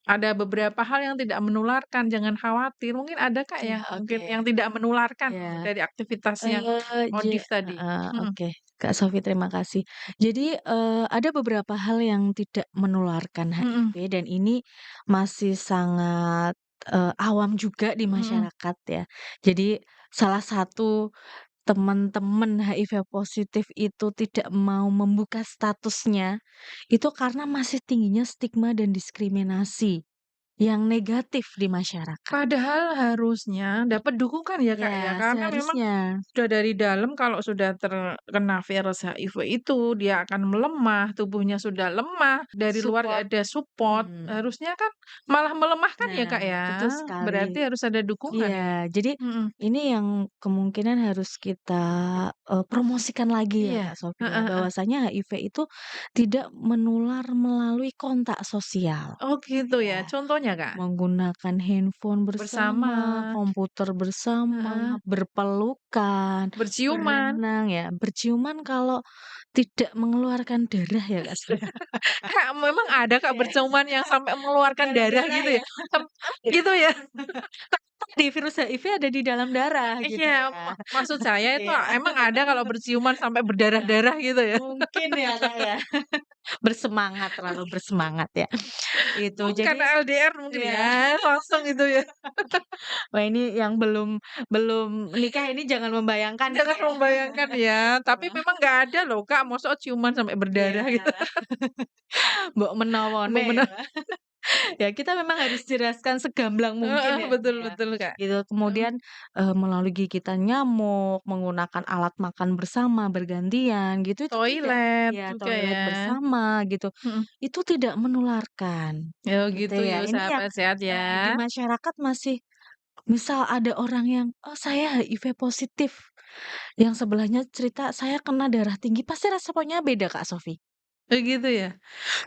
ada beberapa hal yang tidak menularkan, jangan khawatir. Mungkin ada Kak Iya, ya, mungkin oke. yang tidak menularkan Iya. dari aktivitas yang modif tadi? Heeh, Mhm, oke, Kak Sofi terima kasih. Jadi, ada beberapa hal yang tidak menularkan mhm, HIV dan ini masih sangat, awam juga di mhm. masyarakat ya. Jadi salah satu teman-teman HIV positif itu tidak mau membuka statusnya, itu karena masih tingginya stigma dan diskriminasi yang negatif di masyarakat. Padahal harusnya dapat dukungan ya, Kak, ya, Ya, karena memang seharusnya. sudah dari dalam kalau sudah terkena virus HIV itu dia akan melemah, tubuhnya sudah lemah, dari luar nggak Support. ada support, Mhm. harusnya kan malah melemahkan ya, Kak, Nah, ya. betul sekali. Berarti harus ada dukungan ini. Iya, jadi Mhm, ini yang kemungkinan harus kita, promosikan lagi ya, iya, Kak Sofi heeh ya, heeh. bahwasanya HIV itu tidak menular melalui kontak sosial. Oh gitu ya, Ya, contohnya, Kak? menggunakan handphone Bersama, bersama, komputer bersama, heeh, berpelukan, berciuman. berenang ya, berciuman kalau tidak mengeluarkan darah ya, Kak Sofi ya? Kak, memang ada, Kak, Iya, berciuman yang sampai mengeluarkan darah darah-darah gitu ya? ya? Sem gitu ya? Tadi virus HIV ada di dalam darah Iya, gitu ya. maksud saya itu Iya. emang ada kalau berciuman sampai Iya, berdarah-darah gitu ya? mungkin ya, Kak, ya. Bersemangat, terlalu bersemangat ya. Itu Mungkin jadi karena LDR mungkin iya. ya, langsung itu ya. Wah, ini yang belum belum nikah ini jangan membayangkan ya, Jangan Kak, ya. membayangkan ya, tapi memang nggak ada loh Kak, masa ciuman sampai berdarah Iya, gitu. mbok menawane Bener. ya. Ya kita memang harus jelaskan segamblang mungkin Heeh, ya, betul ya. betul Kak. Gitu, Mhm, kemudian, melalui gigitan nyamuk, menggunakan alat makan bersama bergantian gitu, itu tidak. toilet Ya juga toilet ya. bersama gitu, Mhm. itu tidak menularkan, Oh gitu gitu ya ya. Ini yang, sahabat sehat ya. di masyarakat masih misal ada orang yang, "Oh saya HIV positif," yang sebelahnya cerita, "Saya kena darah tinggi," pasti responnya beda Kak Sofi. Oh gitu ya?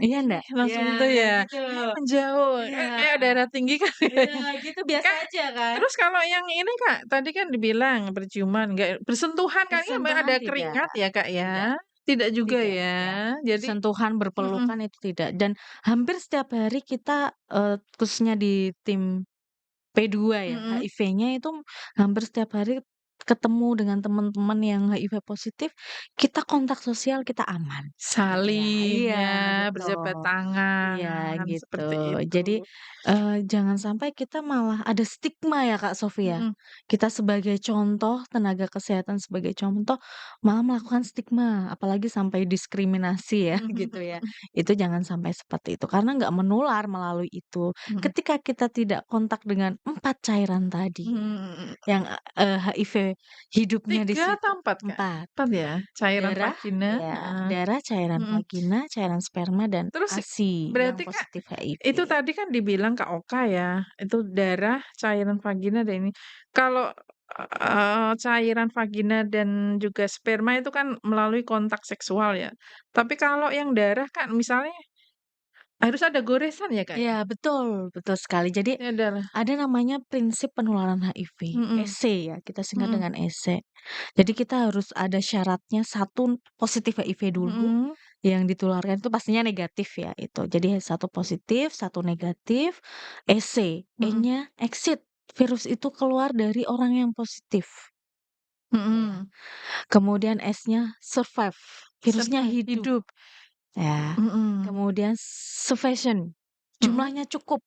Iya Ih, ndak? Iya langsung itu kayak ya, gitu. menjauh, Iya kayak darah tinggi kan iya kayaknya. gitu biasa Kak, aja kan? terus kalau yang ini Kak, tadi kan dibilang berciuman, nggak bersentuhan kan ini memang Bersentuhan ada tidak keringat ya Kak ya? tidak Tidak juga tidak ya? tidak. Jadi Sentuhan, mhm, berpelukan itu tidak, dan hampir setiap hari kita, khususnya di tim P2 ya, mhm, HIV-nya itu hampir setiap hari ketemu dengan teman-teman yang HIV positif, kita kontak sosial, kita aman, gitu ya. saling Iya, ya, berjabat betul. Iya, tangan, gitu. seperti itu. Jadi, jangan sampai kita malah ada stigma ya, Kak Sofia. Mhm, Kita sebagai contoh, tenaga kesehatan sebagai contoh, malah melakukan stigma, apalagi sampai diskriminasi ya, mhm gitu ya. mhm Itu jangan sampai seperti itu, karena nggak menular melalui itu. mhm, Ketika kita tidak kontak dengan 4 cairan tadi, mhm. yang, HIV hidupnya di 3 situ, atau 4 Kak? 4. 4 ya? Cairan Darah vagina, ya, heeh, darah, cairan mhm. vagina, cairan sperma, dan Terus ASI yang berarti Kak, positif HIV. itu tadi kan dibilang Kak Oka ya, itu darah, cairan vagina dan ini. Kalau, cairan vagina dan juga sperma itu kan melalui kontak seksual ya. Tapi kalau yang darah kan misalnya harus ada goresan ya, Kak, Iya, ya? betul, betul sekali. Jadi Ya darah ada namanya prinsip penularan HIV, mhm EC ya, kita singkat mhm dengan EC. Jadi kita harus ada syaratnya, satu positif HIV dulu, mhm yang ditularkan itu pastinya negatif ya itu. Jadi satu positif, satu negatif, EC, mhm E-nya exit, virus itu keluar dari orang yang positif. Ya. mhm. Kemudian S-nya survive, virusnya Survive, hidup, hidup. ya. Mhm Kemudian sufficient, mhm, jumlahnya cukup,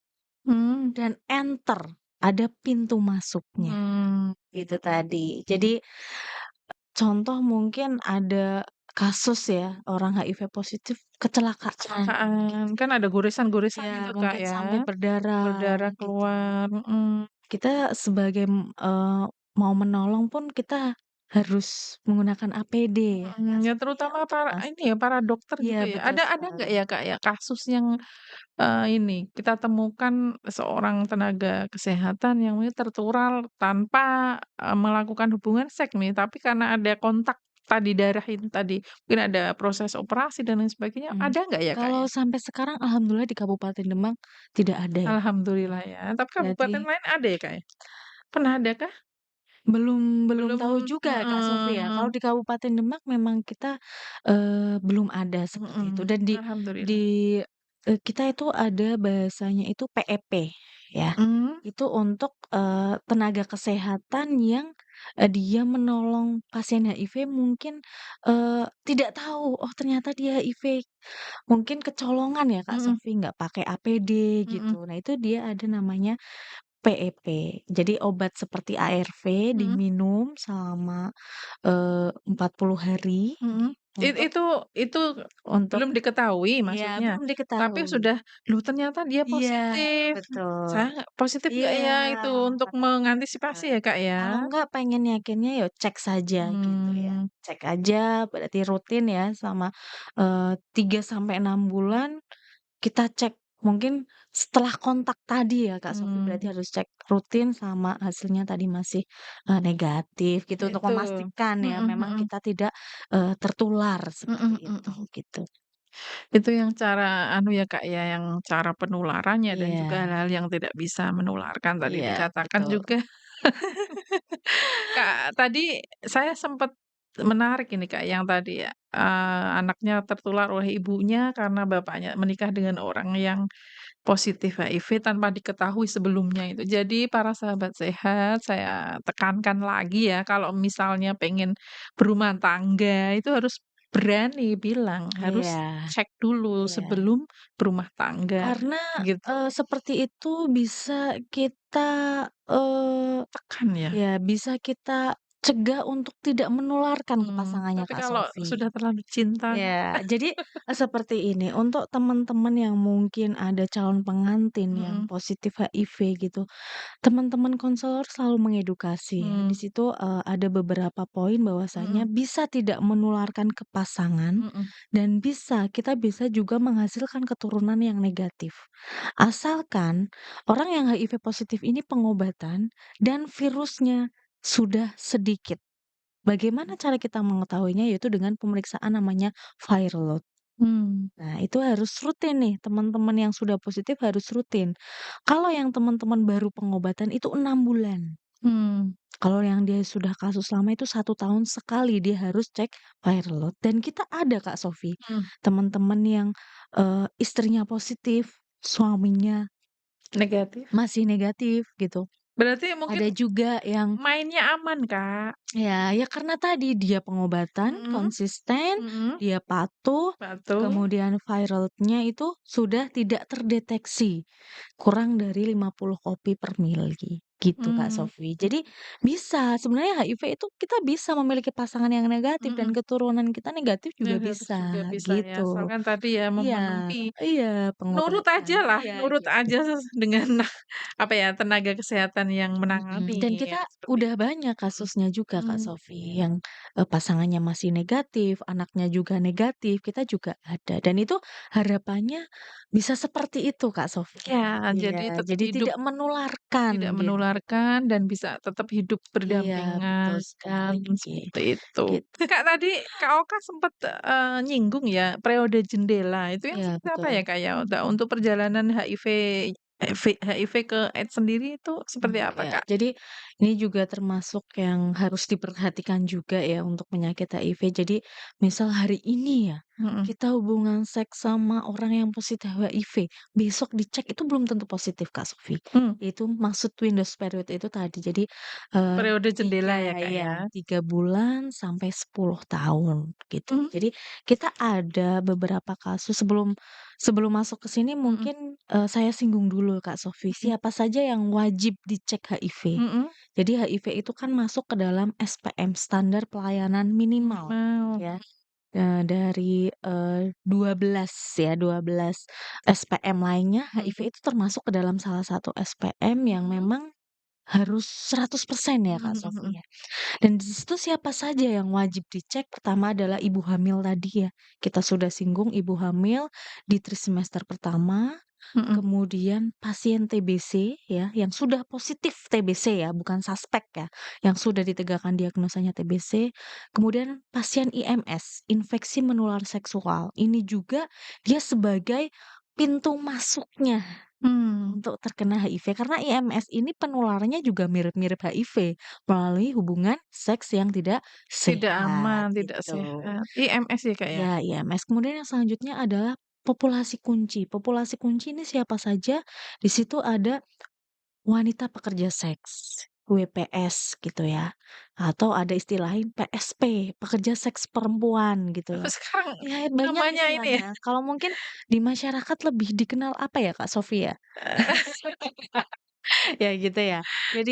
mmm, dan enter, ada pintu masuknya, mmm. itu tadi. Jadi contoh mungkin ada kasus ya, orang HIV positif kecelakaan, Kecelakaan, gitu. kan ada goresan-goresan Ya itu, Kak, mungkin ya, sampai berdarah, berdarah gitu. keluar, mhm, Kita sebagai, mau menolong pun kita harus menggunakan APD ya, Kak ya Sofia, terutama untuk para ini ya, para dokter iya gitu ya. betul Ada nggak sekali. ya, Kak, ya, kasus yang, ini kita temukan seorang tenaga kesehatan yang mungkin tertular tanpa, melakukan hubungan seks nih, tapi karena ada kontak tadi darah itu tadi, mungkin ada proses operasi dan lain sebagainya, Mhm. ada nggak ya, Kak, Kalau ya? sampai sekarang alhamdulillah di Kabupaten Demak tidak ada ya. Alhamdulillah ya, tapi kabupaten Berarti lain ada ya, Kak, ya? Pernah ada kah? Belum Belum tahu juga Kak Sofi ya, kalau heeh, di Kabupaten Demak memang kita, belum ada seperti itu mhm, dan alhamdulillah. di, kita itu ada bahasanya itu PEP ya, Mmm, itu untuk, tenaga kesehatan yang, dia menolong pasien HIV mungkin, tidak tahu, oh ternyata dia HIV, mungkin kecolongan ya Kak mhm, Sofi, nggak pakai APD mhm, gitu. Nah itu dia ada namanya PEP. Jadi obat seperti ARV mhm, diminum selama, 40 hari mhm. untuk Itu untuk belum diketahui iya, maksudnya? belum Tapi diketahui. sudah, "Loh ternyata dia Iya, positif, betul. saya positif nggak Iya, ya?" Itu untuk mengantisipasi heeh. ya, Kak, ya? Kalau enggak pengen yakinnya ya cek saja gitu ya. Mmm, Cek aja berarti rutin ya selama, 3 sampai 6 bulan kita cek. Mungkin setelah kontak tadi ya Kak Sofi berarti mmm, harus cek rutin sama hasilnya tadi masih, negatif gitu untuk itu. memastikan ya Mhm memang mhm, kita tidak, tertular seperti mhm itu, mhm. gitu. Itu yang cara anu ya, Kak, ya, yang cara penularannya dan juga Iya, hal-hal yang tidak bisa menularkan tadi iya dikatakan betul. juga. Kak, tadi saya sempat menarik ini, Kak, yang tadi ya, anaknya tertular oleh ibunya karena bapaknya menikah dengan orang yang positif HIV tanpa diketahui sebelumnya itu. Jadi para sahabat sehat, saya tekankan lagi ya, kalau misalnya pengen berumah tangga itu harus berani bilang, harus Iya, cek dulu iya. sebelum berumah tangga, Karena, gitu. seperti itu bisa kita, eee, Tekan ya. ya bisa kita cegah untuk tidak menularkan ke pasangannya Tapi Kak kalau Sofi. sudah terlanjur cinta Ya, jadi, seperti ini, untuk teman-teman yang mungkin ada calon pengantin yang mhm, positif HIV gitu, teman-teman konselor selalu mengedukasi ya. Di mmm, situ, ada beberapa poin bahwasanya mhm, bisa tidak menularkan ke pasangan mhm, dan kita bisa juga menghasilkan keturunan yang negatif. Asalkan orang yang HIV positif ini pengobatan dan virusnya sudah sedikit. Bagaimana cara kita mengetahuinya? Yaitu dengan pemeriksaan namanya viral load. mmm, Nah, itu harus rutin nih, teman-teman yang sudah positif harus rutin. Kalau yang teman-teman baru pengobatan itu 6 bulan. mmm, Kalau yang dia sudah kasus lama itu 1 tahun sekali dia harus cek viral load. Dan kita ada Kak Sofi, mhm, teman-teman yang, istrinya positif, suaminya negatif. masih negatif gitu. Berarti mungkin Ada juga yang mainnya aman, Kak? ya karena tadi dia pengobatan Mhm, konsisten, mhm, dia patuh, patuh, kemudian viral-nya itu sudah tidak terdeteksi, kurang dari 50 kopi per mili, gitu Kak mmm, Sofi. Jadi bisa, sebenarnya HIV itu kita bisa memiliki pasangan yang negatif dan mhm, keturunan kita negatif juga negatif juga bisa, bisa ya, gitu. asalkan tadi ya Iya, memenuhi iya nurut pengobatan, ajalah, iya nurut gitu. aja dengan apa ya, tenaga kesehatan yang Dan menangani kita ya, seperti udah itu. banyak Mhm, kasusnya juga Kak mmm, Sofi, yang, pasangannya masih negatif, anaknya juga negatif, kita juga ada. Dan itu harapannya bisa seperti itu Kak Sofi. ya jadi Iya, tetap jadi hidup tidak menularkan tidak gitu. menularkan dan bisa tetap hidup Iya, betul berdampingan, sekali, seperti itu. gitu. Kak, tadi Kak Oka sempet, nyinggung ya periode jendela, itu yang Iya seperti apa ya, betul. Kak, ya? Untuk perjalanan HIV ke AIDS sendiri itu seperti apa, Ya, Kak? jadi ini juga termasuk yang harus diperhatikan juga ya untuk penyakit HIV. Jadi misal hari ini ya, Mhm, kita hubungan seks sama orang yang positif HIV, besok dicek itu belum tentu positif Kak Sofi. mmm, Itu maksud Windows period itu tadi. Jadi, periode jendela 3 ya, Kak, ya, ya? 3 bulan sampai 10 tahun gitu. Mhm, Jadi kita ada beberapa kasus sebelum sebelum masuk ke sini mhm, mungkin, saya singgung dulu Kak Sofi, mhm, siapa saja yang wajib dicek HIV. mhm, Jadi HIV itu kan masuk ke dalam SPM, standar pelayanan minimal minimal, ya, dari, 12 ya, 12 SPM lainnya, HIV mhm, itu termasuk ke dalam salah satu SPM yang mhm, memang harus 100% ya mhm Kak mhm Sofi mhm, ya. Dan di situ siapa saja yang wajib dicek, pertama adalah ibu hamil tadi ya, kita sudah singgung ibu hamil di trimester pertama, mhm, kemudian pasien TBC ya, yang sudah positif TBC ya, bukan suspek ya, yang sudah ditegakkan diagnosanya TBC, kemudian pasien IMS, infeksi menular seksual. Ini juga dia sebagai pintu masuknya Mmm, untuk terkena HIV karena IMS ini penularannya juga mirip-mirip HIV melalui hubungan seks yang tidak tidak sehat aman, tidak gitu. sehat. IMS ya, Kak, ya? Ya, IMS. Kemudian yang selanjutnya adalah populasi kunci. Populasi kunci ini siapa saja? Di situ ada wanita pekerja seks, WPS gitu ya, atau ada istilah lain PSP, pekerja seks perempuan gitu Oh, ya. sekarang Ya banyak namanya ini ya, istilahnya. Kalau mungkin di masyarakat lebih dikenal apa ya Kak Sofia? Ya gitu ya. Jadi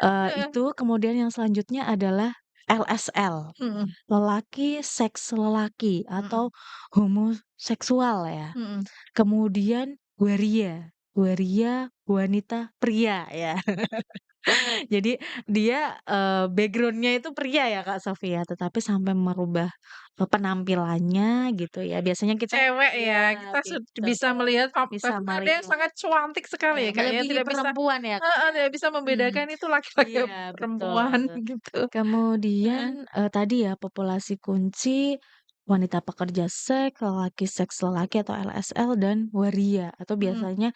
heeh, itu kemudian yang selanjutnya adalah LSL, mhm, lelaki seks lelaki atau mhm, homoseksual ya. mhm. Kemudian waria, waria wanita pria ya. Jadi dia, background-nya itu pria ya Kak Sofia, tetapi sampai merubah, penampilannya gitu ya. Biasanya kita Cewek iya ya, kita gitu, bisa melihat bisa tapi ada yang melihat sangat cantik sekali ya ya, Kak, ya, melebihi tidak bisa perempuan ya Kak heeh, ya. tidak bisa Mhm, membedakan itu laki-laki iya apa perempuan betul. gitu. Kemudian, Heeh, tadi ya populasi kunci, wanita pekerja seks, lelaki seks lelaki atau LSL dan waria atau mhm. biasanya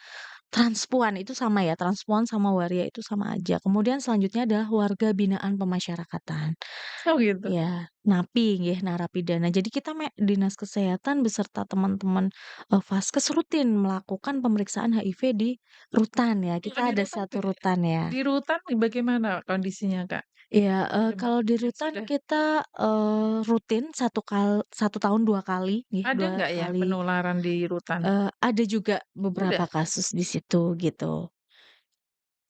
transpuan itu sama ya, transpuan sama waria itu sama aja. Kemudian selanjutnya adalah warga binaan pemasyarakatan. Oh gitu? Ya, NAPI nggih, narapidana. Jadi kita Dinas Kesehatan beserta teman-teman, Vaskes rutin melakukan pemeriksaan HIV di rutan ya, Kalau kita ada satu rutan ya. di rutan bagaimana kondisinya, Kak? Iya, Demak kalau di ini rutan sudah kita, rutin 1 tahun 2 kali nggih, ada 2 nggak ya kali, penularan di rutan? ada juga beberapa Ada? kasus di situ gitu.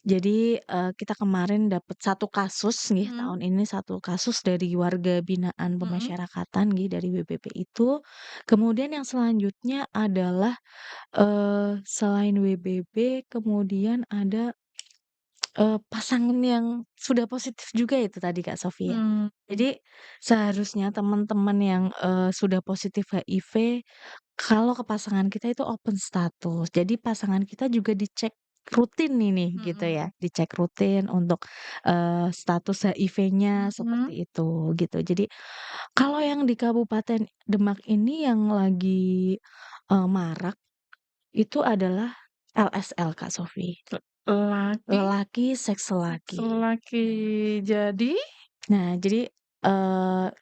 Jadi, kita kemarin dapat 1 kasus nggih, Mhm, tahun ini 1 kasus dari warga binaan mhm, pemasyarakatan nggih, dari WBP itu. Kemudian yang selanjutnya adalah, selain WBB kemudian ada, pasangan yang sudah positif juga itu tadi Kak Sofia. mmm, Jadi seharusnya teman-teman yang, sudah positif HIV kalau ke pasangan kita itu open status. Jadi pasangan kita juga dicek rutin ini gitu mhm, ya, dicek rutin untuk, status HIV-nya mhm, seperti itu gitu. Jadi kalau yang di Kabupaten Demak ini yang lagi, marak itu adalah LSL Kak Sofi, laki lelaki seks seks lelaki. lelaki. Jadi Nah, jadi,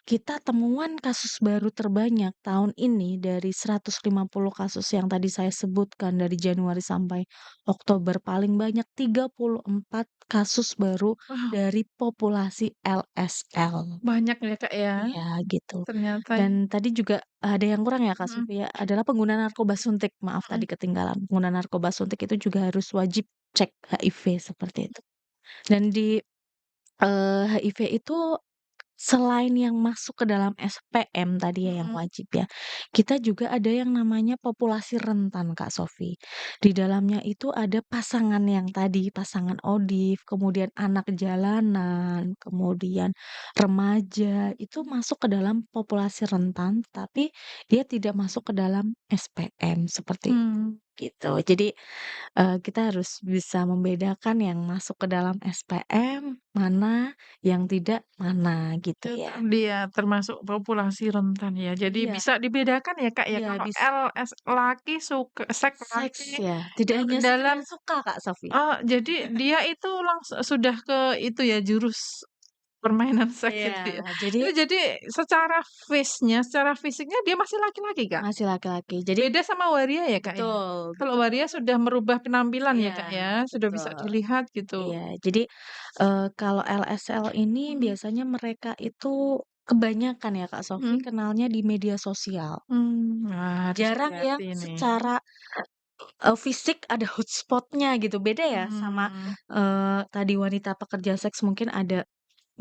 kita temuan kasus baru terbanyak tahun ini dari 150 kasus yang tadi saya sebutkan dari Januari sampai Oktober, paling banyak 34 kasus baru wow, dari populasi LSL. banyak ya, Kak, ya Iya, gitu. ternyata Dan ya? tadi juga ada yang kurang ya, Kak Mhm, Sofia, adalah pengguna narkoba suntik, maaf tadi mhm, ketinggalan. Pengguna narkoba suntik itu juga harus wajib cek HIV seperti itu. Dan di HIV itu selain yang masuk ke dalam SPM tadi ya yang mhm, wajib ya, kita juga ada yang namanya populasi rentan Kak Sofi. Di dalamnya itu ada pasangan yang tadi, pasangan ODIF, kemudian anak jalanan, kemudian remaja, itu masuk ke dalam populasi rentan, tapi dia tidak masuk ke dalam SPM, seperti itu, mmm. gitu. Jadi kita harus bisa membedakan yang masuk ke dalam SPM, mana, yang tidak, mana, gitu Itu ya. dia termasuk populasi rentan ya. Jadi Iya bisa dibedakan ya, Kak, ya, iya, kalau LS laki suka seks seks laki ya, tidak hanya dalam sekedar suka Kak Sofi. jadi dia itu sudah ke itu ya, jurus permainan seks Iya, itu ya. jadi Itu jadi secara face-nya, secara fisiknya dia masih laki-laki, Kak? masih laki-laki. Jadi Beda sama waria ya, Kak, ya? betul Kalau betul, waria sudah merubah penampilan ya, iya, Kak, ya? Sudah bisa betul, dilihat gitu. iya. Jadi, kalau LSL ini Mhm, biasanya mereka itu kebanyakan ya Kak Sofi mhm. kenalnya di media sosial. Harus Jarang yang hati-hati ini. secara fisik ada hotspot-nya gitu, beda ya sama, Mmm, tadi wanita pekerja seks mungkin ada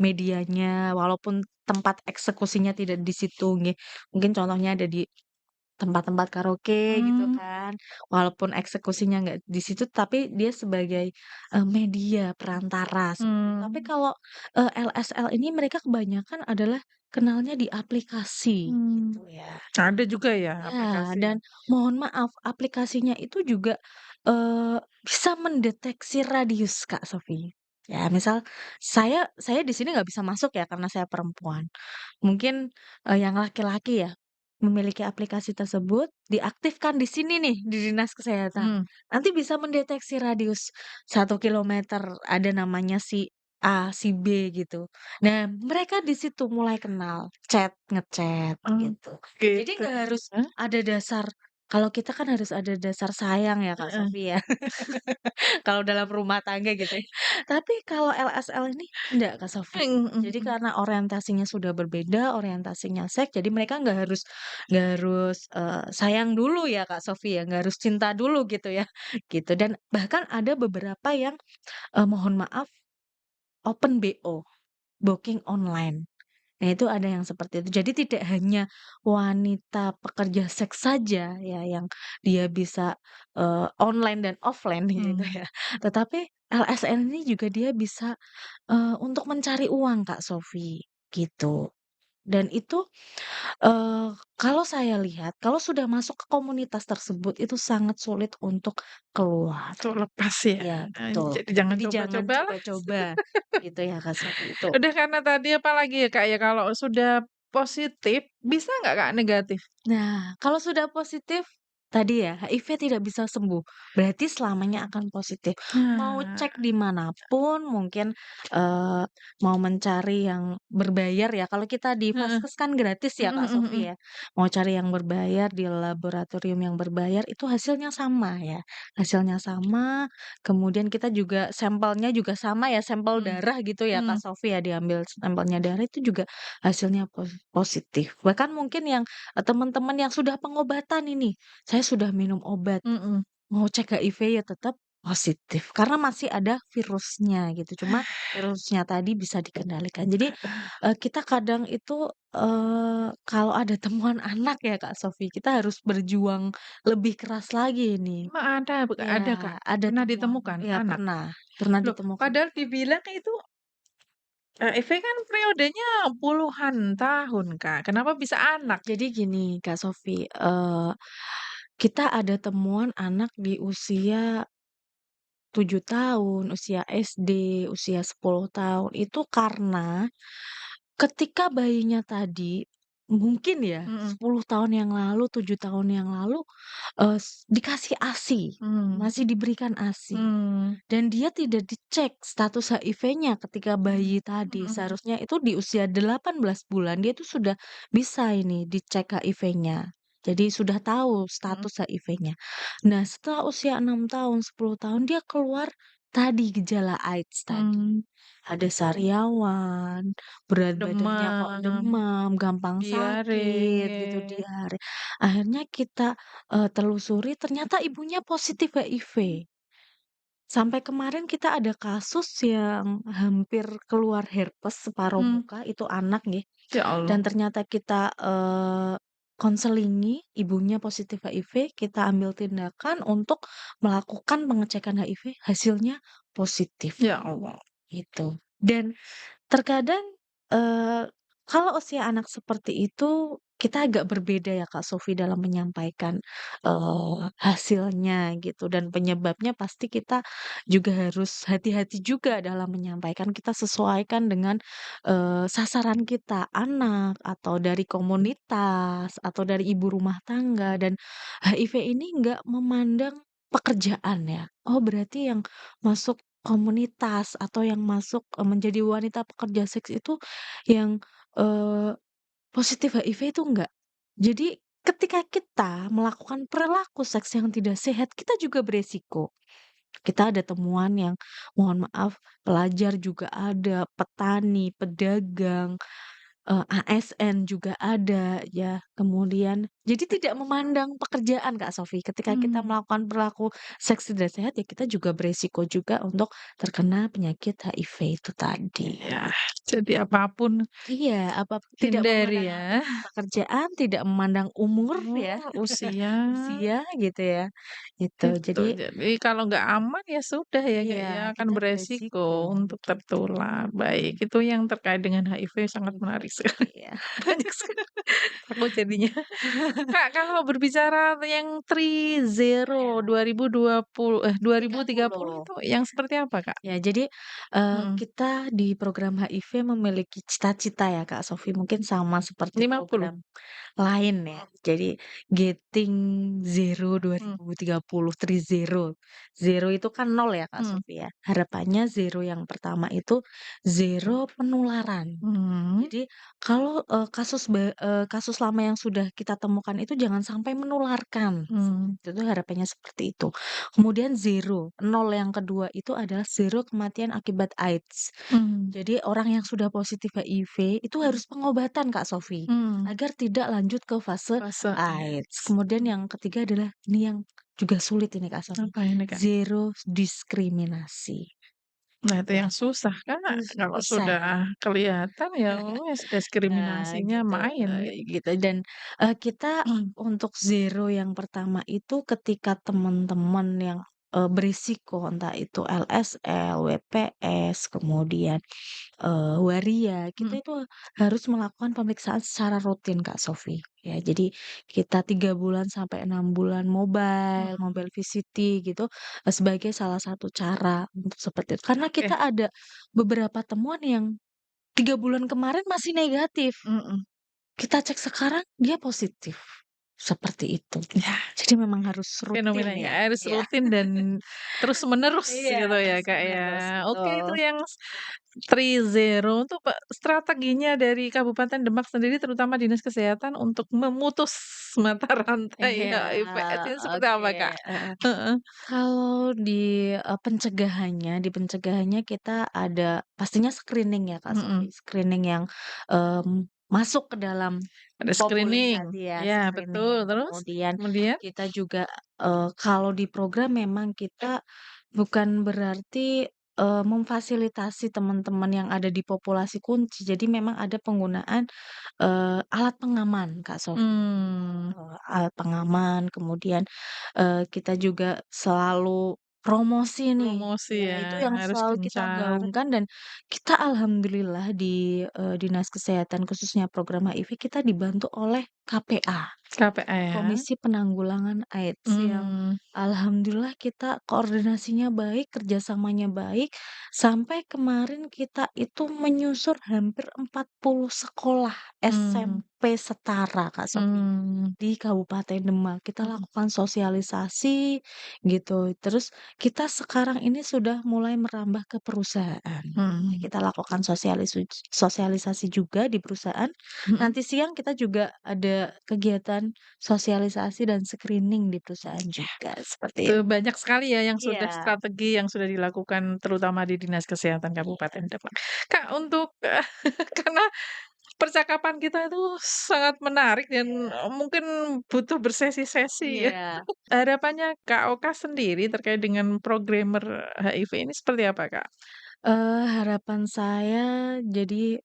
medianya, walaupun tempat eksekusinya tidak di situ nggih. Mungkin contohnya ada di tempat-tempat karaoke gitu mmm, kan, walaupun eksekusinya nggak di situ, tapi dia sebagai, media perantara seperti itu. Tapi mmm, kalau, LSL ini mereka kebanyakan adalah kenalnya di aplikasi mmm. gitu ya. Ada juga ya Ya, aplikasi? dan mohon maaf aplikasinya itu juga, bisa mendeteksi radius, Kak Sofi. Ya, misal saya di sini nggak bisa masuk ya karena saya perempuan. Mungkin, yang laki-laki ya, memiliki aplikasi tersebut, diaktifkan di sini nih, di dinas kesehatan. mmm, Nanti bisa mendeteksi radius 1 kilometer, ada namanya si A, si B gitu. Nah, mereka di situ mulai kenal, ngechat oh gitu. Jadi gitu nggak harus ya, ada dasar, kalau kita kan harus ada dasar sayang ya Kak heeh, Sofi ya. Kalau dalam rumah tangga gitu ya. Tapi kalau LSL ini enggak Kak Sofi. mhm Jadi mhm, karena orientasinya sudah berbeda, orientasinya seks, jadi mereka nggak harus sayang dulu ya Kak Sofi ya, nggak harus cinta dulu gitu ya, gitu. Dan bahkan ada beberapa yang, mohon maaf, open BO, booking online. Nah, itu ada yang seperti itu. Jadi tidak hanya wanita pekerja seks saja ya yang dia bisa, online dan offline gitu mmm, ya. Tetapi LSM ini juga dia bisa, untuk mencari uang Kak Sofi, gitu. Dan itu, kalau saya lihat, kalau sudah masuk ke komunitas tersebut itu sangat sulit untuk keluar. untuk lepas ya, Ya betul. jadi jangan Jadi jangan coba-cobalah. coba-coba, gitu ya Kak Sofi, itu. Udah karena tadi apalagi ya, Kak, ya, kalau sudah positif bisa nggak, Kak, negatif? Nah, kalau sudah positif, tadi ya, HIV tidak bisa sembuh, berarti selamanya akan positif. Mau Nah, cek di manapun mungkin, eee, mau mencari yang berbayar ya, kalau kita di heeh, Vaskes kan gratis ya mhm Kak mhm Sofi mhm, ya. Mau cari yang berbayar di laboratorium yang berbayar itu hasilnya sama ya, hasilnya sama, kemudian kita juga sampelnya juga sama ya, sampel mmm, darah gitu ya Kak mhm, Sofi ya, diambil sampelnya darah itu juga hasilnya positif. Bahkan mungkin yang teman-teman yang sudah pengobatan ini, saya sudah minum obat, mhm. mau cek HIV ya tetap positif, karena masih ada virusnya gitu, cuma virusnya tadi bisa dikendalikan. Jadi, kita kadang itu, kalau ada temuan anak ya Kak Sofi, kita harus berjuang lebih keras lagi ini. Emang ada, Kak? Ya, ada Pernah temuan, ditemukan ya anak? pernah Loh, ditemukan. padahal dibilang itu HIV kan periodenya puluhan tahun, Kak, kenapa bisa anak? Jadi gini Kak Sofi, kita ada temuan anak di usia 7 tahun, usia SD, usia 10 tahun, itu karena ketika bayinya tadi, mungkin ya Mhm, 10 tahun yang lalu, 7 tahun yang lalu, dikasih ASI, mmm, masih diberikan ASI, mmm, dan dia tidak dicek status HIV-nya ketika bayi mhm tadi. mhm, Seharusnya itu di usia 18 bulan, dia itu sudah bisa ini dicek HIV-nya. Jadi sudah tahu mhm, status HIV-nya. Nah, setelah usia 6 tahun, 10 tahun, dia keluar tadi gejala AIDS tadi. mmm, Ada sariawan, berat badannya kok demam, demam, gampang diare, sakit gitu, diare. Akhirnya kita, telusuri ternyata ibunya positif HIV. Sampai kemarin kita ada kasus yang hampir keluar herpes separuh mmm, muka, itu anak nggih, ya Allah, dan ternyata kita, konselingi ibunya positif HIV, kita ambil tindakan untuk melakukan pengecekan HIV, hasilnya positif, ya Allah. gitu. Dan terkadang, kalau usia anak seperti itu, kita agak berbeda ya Kak Sofi dalam menyampaikan, hasilnya gitu, dan penyebabnya pasti kita juga harus hati-hati juga dalam menyampaikan, kita sesuaikan dengan, sasaran kita, anak, atau dari komunitas, atau dari ibu rumah tangga, dan HIV ini nggak memandang pekerjaan ya, oh berarti yang masuk komunitas atau yang masuk, menjadi wanita pekerja seks itu yang, eee, positif HIV itu enggak. Jadi ketika kita melakukan perilaku seks yang tidak sehat, kita juga beresiko. Kita ada temuan yang mohon maaf, pelajar juga ada, petani, pedagang, ASN juga ada ya, kemudian jadi tidak memandang pekerjaan Kak Sofi, ketika kita Mmm, melakukan perilaku seks tidak sehat ya kita juga beresiko juga untuk terkena penyakit HIV itu tadi. ya, jadi apapun Iya, tidak hindari memandang ya, pekerjaan, tidak memandang umur ya, umur, usia, usia gitu ya, itu. itu. Jadi Jadi kalau nggak aman ya sudah ya, Kak, iya, ya, akan kita beresiko beresiko untuk gitu. tertular. Baik, itu yang terkait dengan HIV sangat menarik sekali, Iya. banyak sekali takut jadinya. Kak, kalau berbicara yang Trizero Ya, 2030 30. itu yang seperti apa, Kak? Ya, jadi, Mhm, kita di program HIV memiliki cita-cita ya, Kak Sofi, mungkin sama seperti 50? program lain ya. Jadi Getting Zero Mmm, 2030, Trizero. Zero itu kan nol ya, Kak mhm, Sofi ya. Harapannya zero yang pertama itu zero penularan. mmm, Jadi kalau, kasus lama yang sudah kita temukan itu jangan sampai menularkan, mmm, itu tuh harapannya seperti itu. Kemudian zero, nol yang kedua itu adalah zero kematian akibat AIDS. mmm, Jadi orang yang sudah positif HIV itu mhm, harus pengobatan Kak Sofi, mmm, agar tidak lanjut ke fase fase AIDS. AIDS, Kemudian yang ketiga adalah ini yang juga sulit ini Kak Sofi, apa ini, Kak? zero diskriminasi. Nah, itu Ya, yang susah, Kak, itu kalau susah sudah ya. kelihatan ya wes Nah, diskriminasinya gitu, main gitu. gitu dan, kita untuk zero yang pertama itu ketika teman-teman yang, berisiko entah itu LSL, WPS, kemudian, waria, kita Mhm, itu harus melakukan pemeriksaan secara rutin Kak Sofi, ya. Jadi kita 3 bulan sampai 6 bulan mobile, mhm, mobile VCT gitu, sebagai salah satu cara untuk seperti itu. Karena oke, kita ada beberapa temuan yang 3 bulan kemarin masih negatif. mhm. Kita cek sekarang dia positif, seperti itu. Ya, Jadi memang harus rutin fenomenanya ya? harus Iya. rutin dan terus-menerus Iya, gitu ya, Kak, ya. terus-menerus, Oke, itu betul. yang Trizero untuk strateginya dari Kabupaten Demak sendiri terutama Dinas Kesehatan untuk memutus mata rantai Iya, HIV/AIDS ini seperti oke, apa, Kak? heeh. Heeh, Kalau di pencegahannya kita ada pastinya screening ya Kak mhm. Sofi, screening yang, masuk ke dalam Ada screening, populasi ya, ya betul, screening. terus? Kemudian Kemudian? kita juga, kalau di program memang kita bukan berarti, memfasilitasi teman-teman yang ada di populasi kunci. Jadi memang ada penggunaan, alat pengaman Kak Sofi. Mmm, Alat pengaman, kemudian, kita juga selalu promosi nih, promosi ya ya, itu yang harus selalu kita gencar. gaungkan dan kita alhamdulillah di, dinas kesehatan khususnya program HIV kita dibantu oleh KPA. KPA ya? Komisi Penanggulangan AIDS yang Mmm, alhamdulillah kita koordinasinya baik, kerjasamanya baik, sampai kemarin kita itu menyusur hampir 40 sekolah mmm, SMP setara, Kak Sofi. mmm, Di Kabupaten Demak, kita mhm, lakukan sosialisasi gitu. Terus kita sekarang ini sudah mulai merambah ke perusahaan. Ya, mhm, kita lakukan sosialisasi juga di perusahaan. mhm. Nanti siang kita juga ada kegiatan sosialisasi dan screening di perusahaan juga, seperti Itu itu. banyak sekali ya yang sudah Iya, strategi yang sudah dilakukan terutama di Dinas Kesehatan iya, Kabupaten Demak. Kak, untuk, karena percakapan kita itu sangat menarik dan, iya, mungkin butuh bersesi-sesi ya. iya. Harapannya Kak Oka sendiri terkait dengan programmer HIV ini seperti apa, Kak? Harapan saya jadi,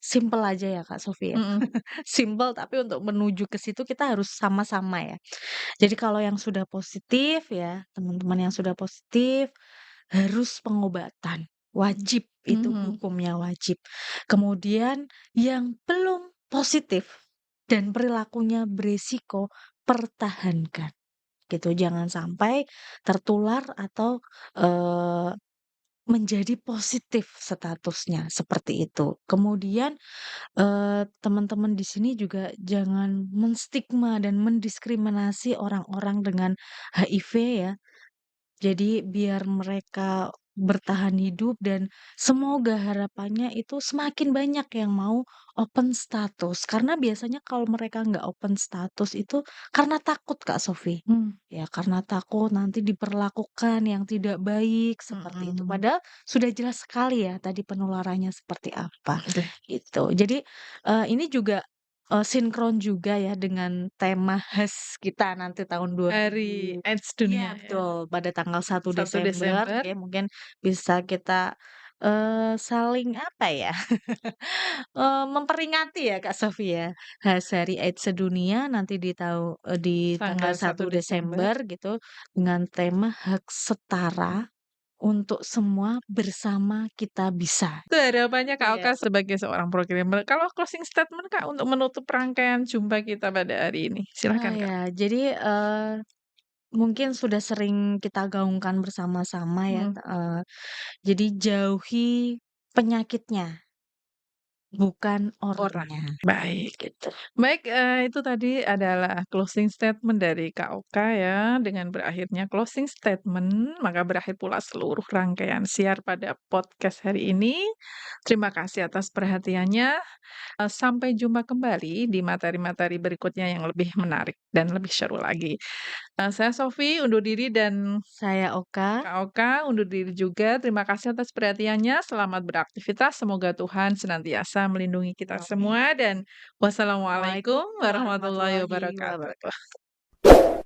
simpel aja ya Kak Sofi ya. Mhm, Simpel tapi untuk menuju ke situ kita harus sama-sama ya. Jadi kalau yang sudah positif ya, teman-teman yang sudah positif harus pengobatan, wajib itu mhm, hukumnya wajib. Kemudian yang belum positif dan perilakunya beresiko, pertahankan gitu. Jangan sampai tertular atau, menjadi positif statusnya, seperti itu. Kemudian, teman-teman di sini juga jangan menstigma dan mendiskriminasi orang-orang dengan HIV ya. Jadi biar mereka bertahan hidup dan semoga harapannya itu semakin banyak yang mau open status. Karena biasanya kalau mereka nggak open status itu karena takut Kak Sofi. mmm, Ya karena takut nanti diperlakukan yang tidak baik seperti itu. mhm, Padahal sudah jelas sekali ya tadi penularannya seperti apa oke. gitu. Jadi, ini juga, sinkron juga ya dengan tema HAS kita nanti tahun Hari 2000. AIDS Iya Dunia ya, betul, pada tanggal 1 1 Desember, Desember, oke mungkin bisa kita, saling apa ya, memperingati ya Kak Sofi ya, Hari AIDS Sedunia nanti di tanggal tanggal 1 1 Desember, Desember gitu, dengan tema hak setara untuk semua bersama kita bisa. Itu harapannya Kak Iya. Oka sebagai seorang programmer. Kalau closing statement Kak untuk menutup rangkaian jumpa kita pada hari ini, silahkan Kak. Ya, jadi, mungkin sudah sering kita gaungkan bersama-sama ya, Mhm. jadi jauhi penyakitnya, bukan Orang. orangnya, Baik. gitu. Baik, itu tadi adalah closing statement dari Kak Oka ya. Dengan berakhirnya closing statement, maka berakhir pula seluruh rangkaian siar pada podcast hari ini. Terima kasih atas perhatiannya. Sampai jumpa kembali di materi-materi berikutnya yang lebih menarik dan lebih seru lagi. Saya Sofi undur diri dan Saya Oka, Kak Oka undur diri juga. Terima kasih atas perhatiannya. Selamat beraktivitas. Semoga Tuhan senantiasa melindungi kita amin. semua dan wassalamualaikum Assalamualaikum warahmatullahi warahmatullahi wabarakatuh. wabarakatuh.